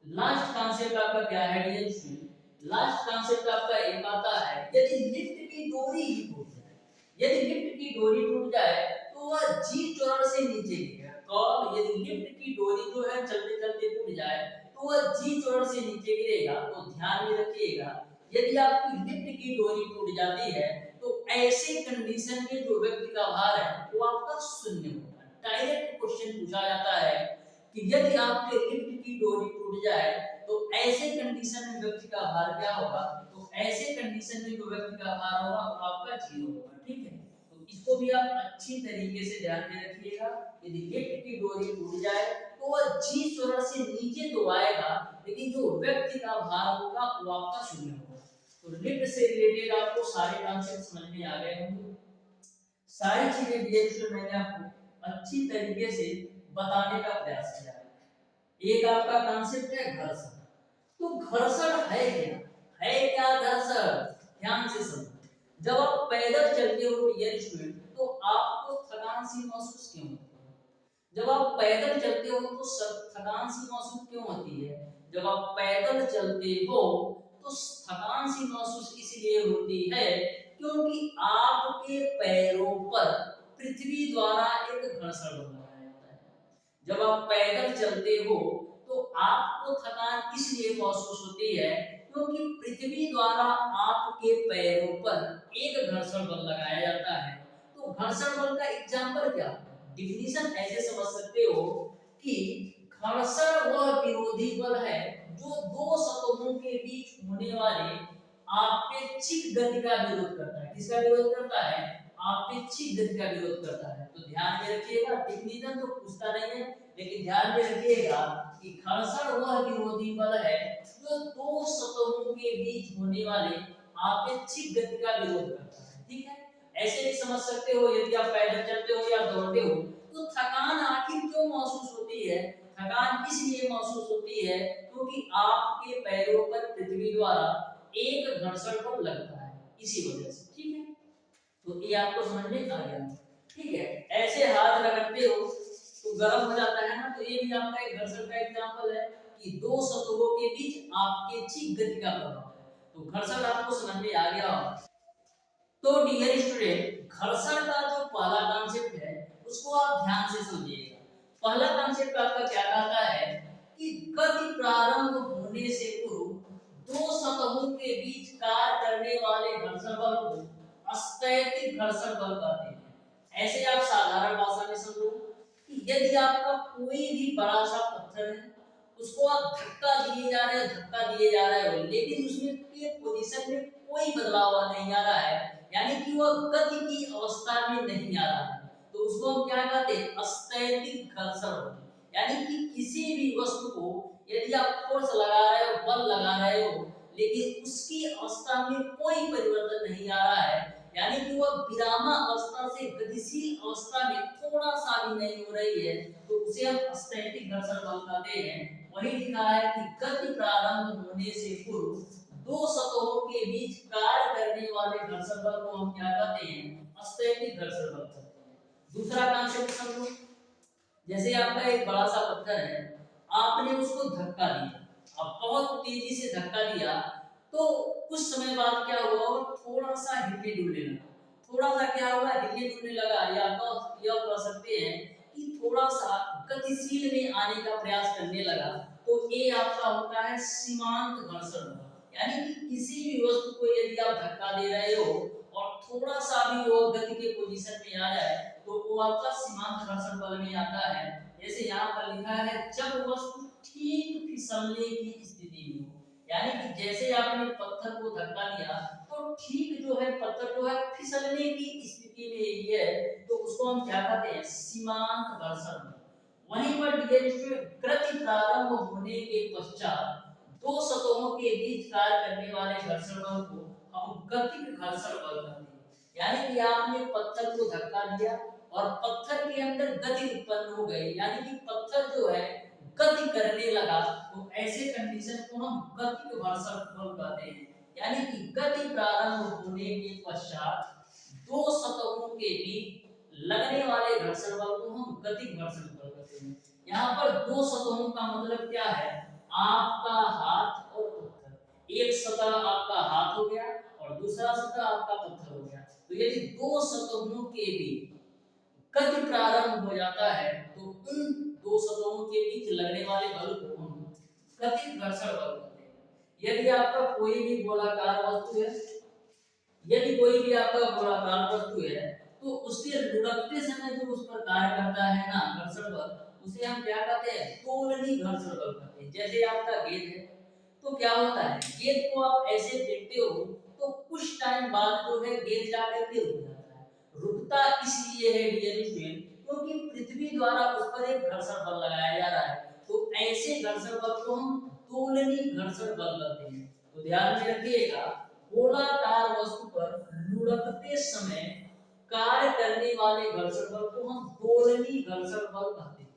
लास्ट कॉन्सेप्ट आपका क्या है डियर स्टूडेंट? लास्ट कॉन्सेप्ट आपका एक आता है, यदि लिफ्ट की डोरी ही टूट जाए, यदि लिफ्ट की डोरी टूट जाए तो वह g त्वरण से नीचे गिरेगा। कब? यदि लिफ्ट की डोरी जो है चलते चलते टूट जाए तो वह g त्वरण से नीचे गिरेगा। तो ध्यान में रखिएगा, यदि आपकी लिफ्ट की डोरी टूट जाती है तो ऐसे कंडीशन में जो व्यक्ति का भार है वो आपका शून्य होगा। डायरेक्ट क्वेश्चन पूछा जाता है कि यदि आपके लिफ्ट की डोरी टूट जाए तो ऐसे कंडीशन में व्यक्ति का भार क्या होगा, तो ऐसे कंडीशन में जो व्यक्ति का भार होगा वो आपका 0 होगा। ठीक है, तो इसको भी आप अच्छी तरीके से ध्यान में रखिएगा। यदि लिफ्ट की डोरी टूट जाए तो वह g त्वरण से नीचे तो आएगा लेकिन जो व्यक्ति का भार होगा वो आपका 0 होगा। तो लिफ्ट से रिलेटेड आपको सारे कॉन्सेप्ट समझ में आ गए होंगे। सारी चीजें डियर मैंने आपको अच्छी तरीके से बताने का प्रयास किया है। एक आपका कॉन्सेप्ट है घर्षण। तो घर्षण है क्या? है क्या घर्षण? ध्यान से समझो। जब आप पैदल चलते हो डियर स्टूडेंट तो आपको थकान सी महसूस क्यों होती है? जब आप पैदल चलते हो तो थकान सी महसूस क्यों होती है? जब आप पैदल चलते हो तो थकान सी महसूस इसलिए होती है क्योंकि आपके पैरों पर पृथ्वी द्वारा एक घर्षण बल लगाया जाता है। जब आप पैदल चलते हो तो आपको थकान इसलिए महसूस होती है क्योंकि पृथ्वी द्वारा आपके पैरों पर एक घर्षण बल लगाया जाता है। तो घर्षण बल का एग्जांपल क्या है? डिफिनीशन ऐसे समझ सकते हो कि घर्षण वह विरोधी बल है जो दो सतहों के बीच होने वाले आपेक्षिक गति का विरोध करता है। किसका विरोध करता है? आपेक्षिक गति का विरोध करता है। तो ध्यान में रखिएगा, डिफिनीशन तो पूछता नहीं है लेकिन ध्यान में रखिएगा कि घर्षण वह विरोधी बल है जो दो सतहों के बीच होने वाले आपेक्षिक गति का विरोध करता है। ठीक है, ऐसे भी समझ सकते हो, यदि आप पैदल चलते हो या दौड़ते हो तो थकान आखिर क्यों महसूस होती है? थकान इसलिए महसूस होती है क्योंकि आपके पैरों पर पृथ्वी द्वारा एक घर्षण बल लगता है, इसी वजह से। ठीक है, तो ये आपको समझ में आ गया। ठीक है, ऐसे हाथ रगड़ते हो तो गर्म हो जाता है ना, तो ये भी आपका एक घर्षण का एग्जांपल है कि दो सतहों के बीच आपेक्षिक गति का प्रभाव है। तो घर्षण आपको समझ में आ गया। तो डियर स्टूडेंट, घर्षण का जो पहला कॉन्सेप्ट है उसको आप ध्यान से समझिएगा। पहला कॉन्सेप्ट आपका क्या कहता है कि गति प्रारंभ होने से पूर्व दो सतहों के बीच कार्य करने वाले घर्षण बल को स्थैतिक घर्षण बल कहते हैं। ऐसे आप साधारण भाषा में समझो कि यदि आपका कोई भी बड़ा सा पत्थर है, उसको आप धक्का दिए जा रहे हो लेकिन उसमें के पोजीशन में कोई बदलाव नहीं आ रहा है, यानी कि वह गति की अवस्था में नहीं आ रहा है, तो उसको हम क्या कहते हैं? स्थैतिक घर्षण। यानी कि किसी भी वस्तु को यदि आप फोर्स लगा रहे हो, बल लगा रहे हो, लेकिन उसकी अवस्था में कोई परिवर्तन नहीं आ रहा है, यानी कि वह विरामा अवस्था से गतिशील अवस्था में थोड़ा सा भी नहीं हो रही है, तो उसे हम स्थैतिक घर्षण बल कहते हैं। वही लिखा है कि गति प्रारंभ होने से पूर्व दो सतहों के बीच कार्य करने वाले घर्षण बल को हम क्या कहते हैं? स्थैतिक घर्षण बल कहते हैं। दूसरा कांसेप्ट समझो, जैसे आपका एक बड़ा सा पत्थर है, आपने उसको धक्का दिया, अब बहुत तेजी से धक्का दिया, तो कुछ समय बाद क्या हुआ, वो थोड़ा सा हिले डुलने लगा। थोड़ा सा क्या हुआ, हिले डुलने लगा, या तो यह कह सकते हैं कि थोड़ा सा गतिशील में आने का प्रयास करने लगा। तो ये आपका होता है सीमांत घर्षण बल, यानी कि किसी भी वस्तु को यदि आप धक्का दे रहे हो और थोड़ा सा भी वो गति के पोजीशन में आ जाए, तो वो आपका सीमांत घर्षण बल में आता है। जैसे यहाँ पर लिखा है, जब वस्तु ठीक फिसलने की स्थिति में हो, यानी कि जैसे आपने पत्थर को धक्का दिया तो ठीक जो है पत्थर जो है फिसलने की स्थिति में ही है, तो उसको हम क्या कहते हैं? सीमांत घर्षण बल। वहीं पर गति प्रारंभ होने के पश्चात दो सतहों के बीच कार्य करने वाले घर्षण बल को हम गतिक घर्षण बल कहते हैं। यानी कि आपने पत्थर को धक्का दिया और पत्थर के अंदर गति उत्पन्न हो गई, यानी कि पत्थर जो है गति करने लगा, तो ऐसे कंडीशन को हम गतिक घर्षण बल कहते हैं। यानी कि गति प्रारंभ होने के पश्चात दो सतहों के बीच लगने वाले घर्षण बल को हम गतिक घर्षण बल कहते हैं। यहाँ पर दो सतहों का मतलब क्या है? आपका हाथ और पत्थर। एक सतह आपका हाथ हो गया और दूसरा सतह आपका पत्थर हो गया। तो यदि दो सतहों के बीच गति प्रारंभ हो जाता है, तो उन दो सतहों के बीच लगने वाले बल को हम गतिक घर्षण बल कहते हैं। यदि आपका कोई भी गोलाकार वस्तु है, यदि कोई भी आपका गोलाकार वस्तु है, तो उसके लुढ़कते समय जो उस पर कार्य करता है ना घर्षण बल, उसे हम क्या कहते हैं? तोलनी घर्षण बल कहते हैं। जैसे आपका गेंद है, तो क्या होता है, गेंद को आप ऐसे फेंकते हो तो कुछ टाइम बाद जो है गेंद जाकर के रुक जाता है। रुकता इसलिए है डियर स्टूडेंट, क्योंकि पृथ्वी द्वारा उस पर एक घर्षण बल लगाया जा रहा है। तो ऐसे घर्षण बल को हम तोलनी घर्षण बल कहते हैं। तो ध्यान में रखिएगा, गोलाकार वस्तु पर लुढ़कते समय कार्य करने वाले घर्षण बल को हम दोलनी घर्षण बल कहते हैं।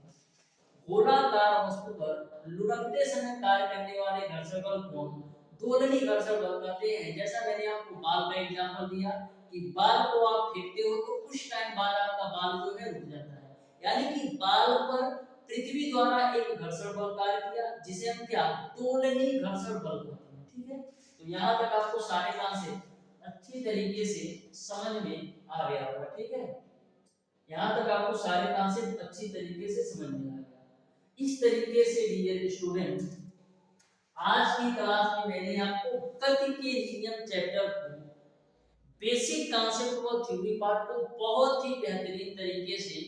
गोलाकार वस्तु पर लुढ़कते समय कार्य करने वाले घर्षण बल को हम दोलनी घर्षण बल कहते हैं। जैसा मैंने आपको बाल का एग्जांपल दिया कि बाल को आप फेंकते हो तो कुछ टाइम बाद आपका बाल जो है रुक जाता है, यानी कि बाल पर पृथ्वी द्वारा एक घर्षण बल कार्य किया, जिसे हम क्या दोलनी घर्षण बल कहते हैं। ठीक है, तो यहाँ तक आपको सारे कॉन्सेप्ट अच्छी तरीके से समझ में आ गया होगा। ठीक है, यहाँ तक आपको सारे कॉन्सेप्ट अच्छी तरीके से समझ में आ गया। इस तरीके से डियर स्टूडेंट, आज की क्लास में मैंने आपको गति के नियम चैप्टर को बेसिक कॉन्सेप्ट व थ्योरी पार्ट को बहुत ही बेहतरीन तरीके से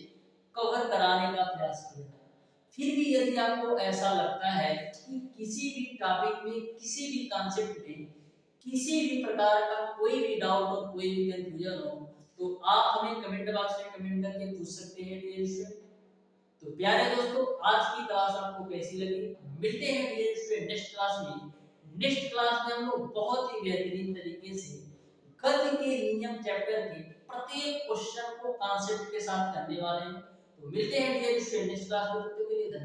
कवर कराने का प्रयास किया। फिर भी यदि आपको ऐसा लगता है कि किसी भी टॉपिक में, किसी भी कॉन्सेप्ट में किसी भी प्रकार का कोई भी डाउट हो, कोई भी कंफ्यूजन हो, तो आप हमें कमेंट बॉक्स में कमेंट करके पूछ सकते हैं डियर स्टूडेंट। तो प्यारे दोस्तों, आज की क्लास आपको कैसी लगी? मिलते हैं डियर स्टूडेंट नेक्स्ट क्लास में। नेक्स्ट क्लास में हम लोग बहुत ही बेहतरीन तरीके से गति के नियम चैप्टर के प्रत्येक क्वेश्चन को कॉन्सेप्ट के साथ करने वाले हैं। तो मिलते हैं डियर स्टूडेंट नेक्स्ट क्लास में, तब तक के लिए धन्यवाद।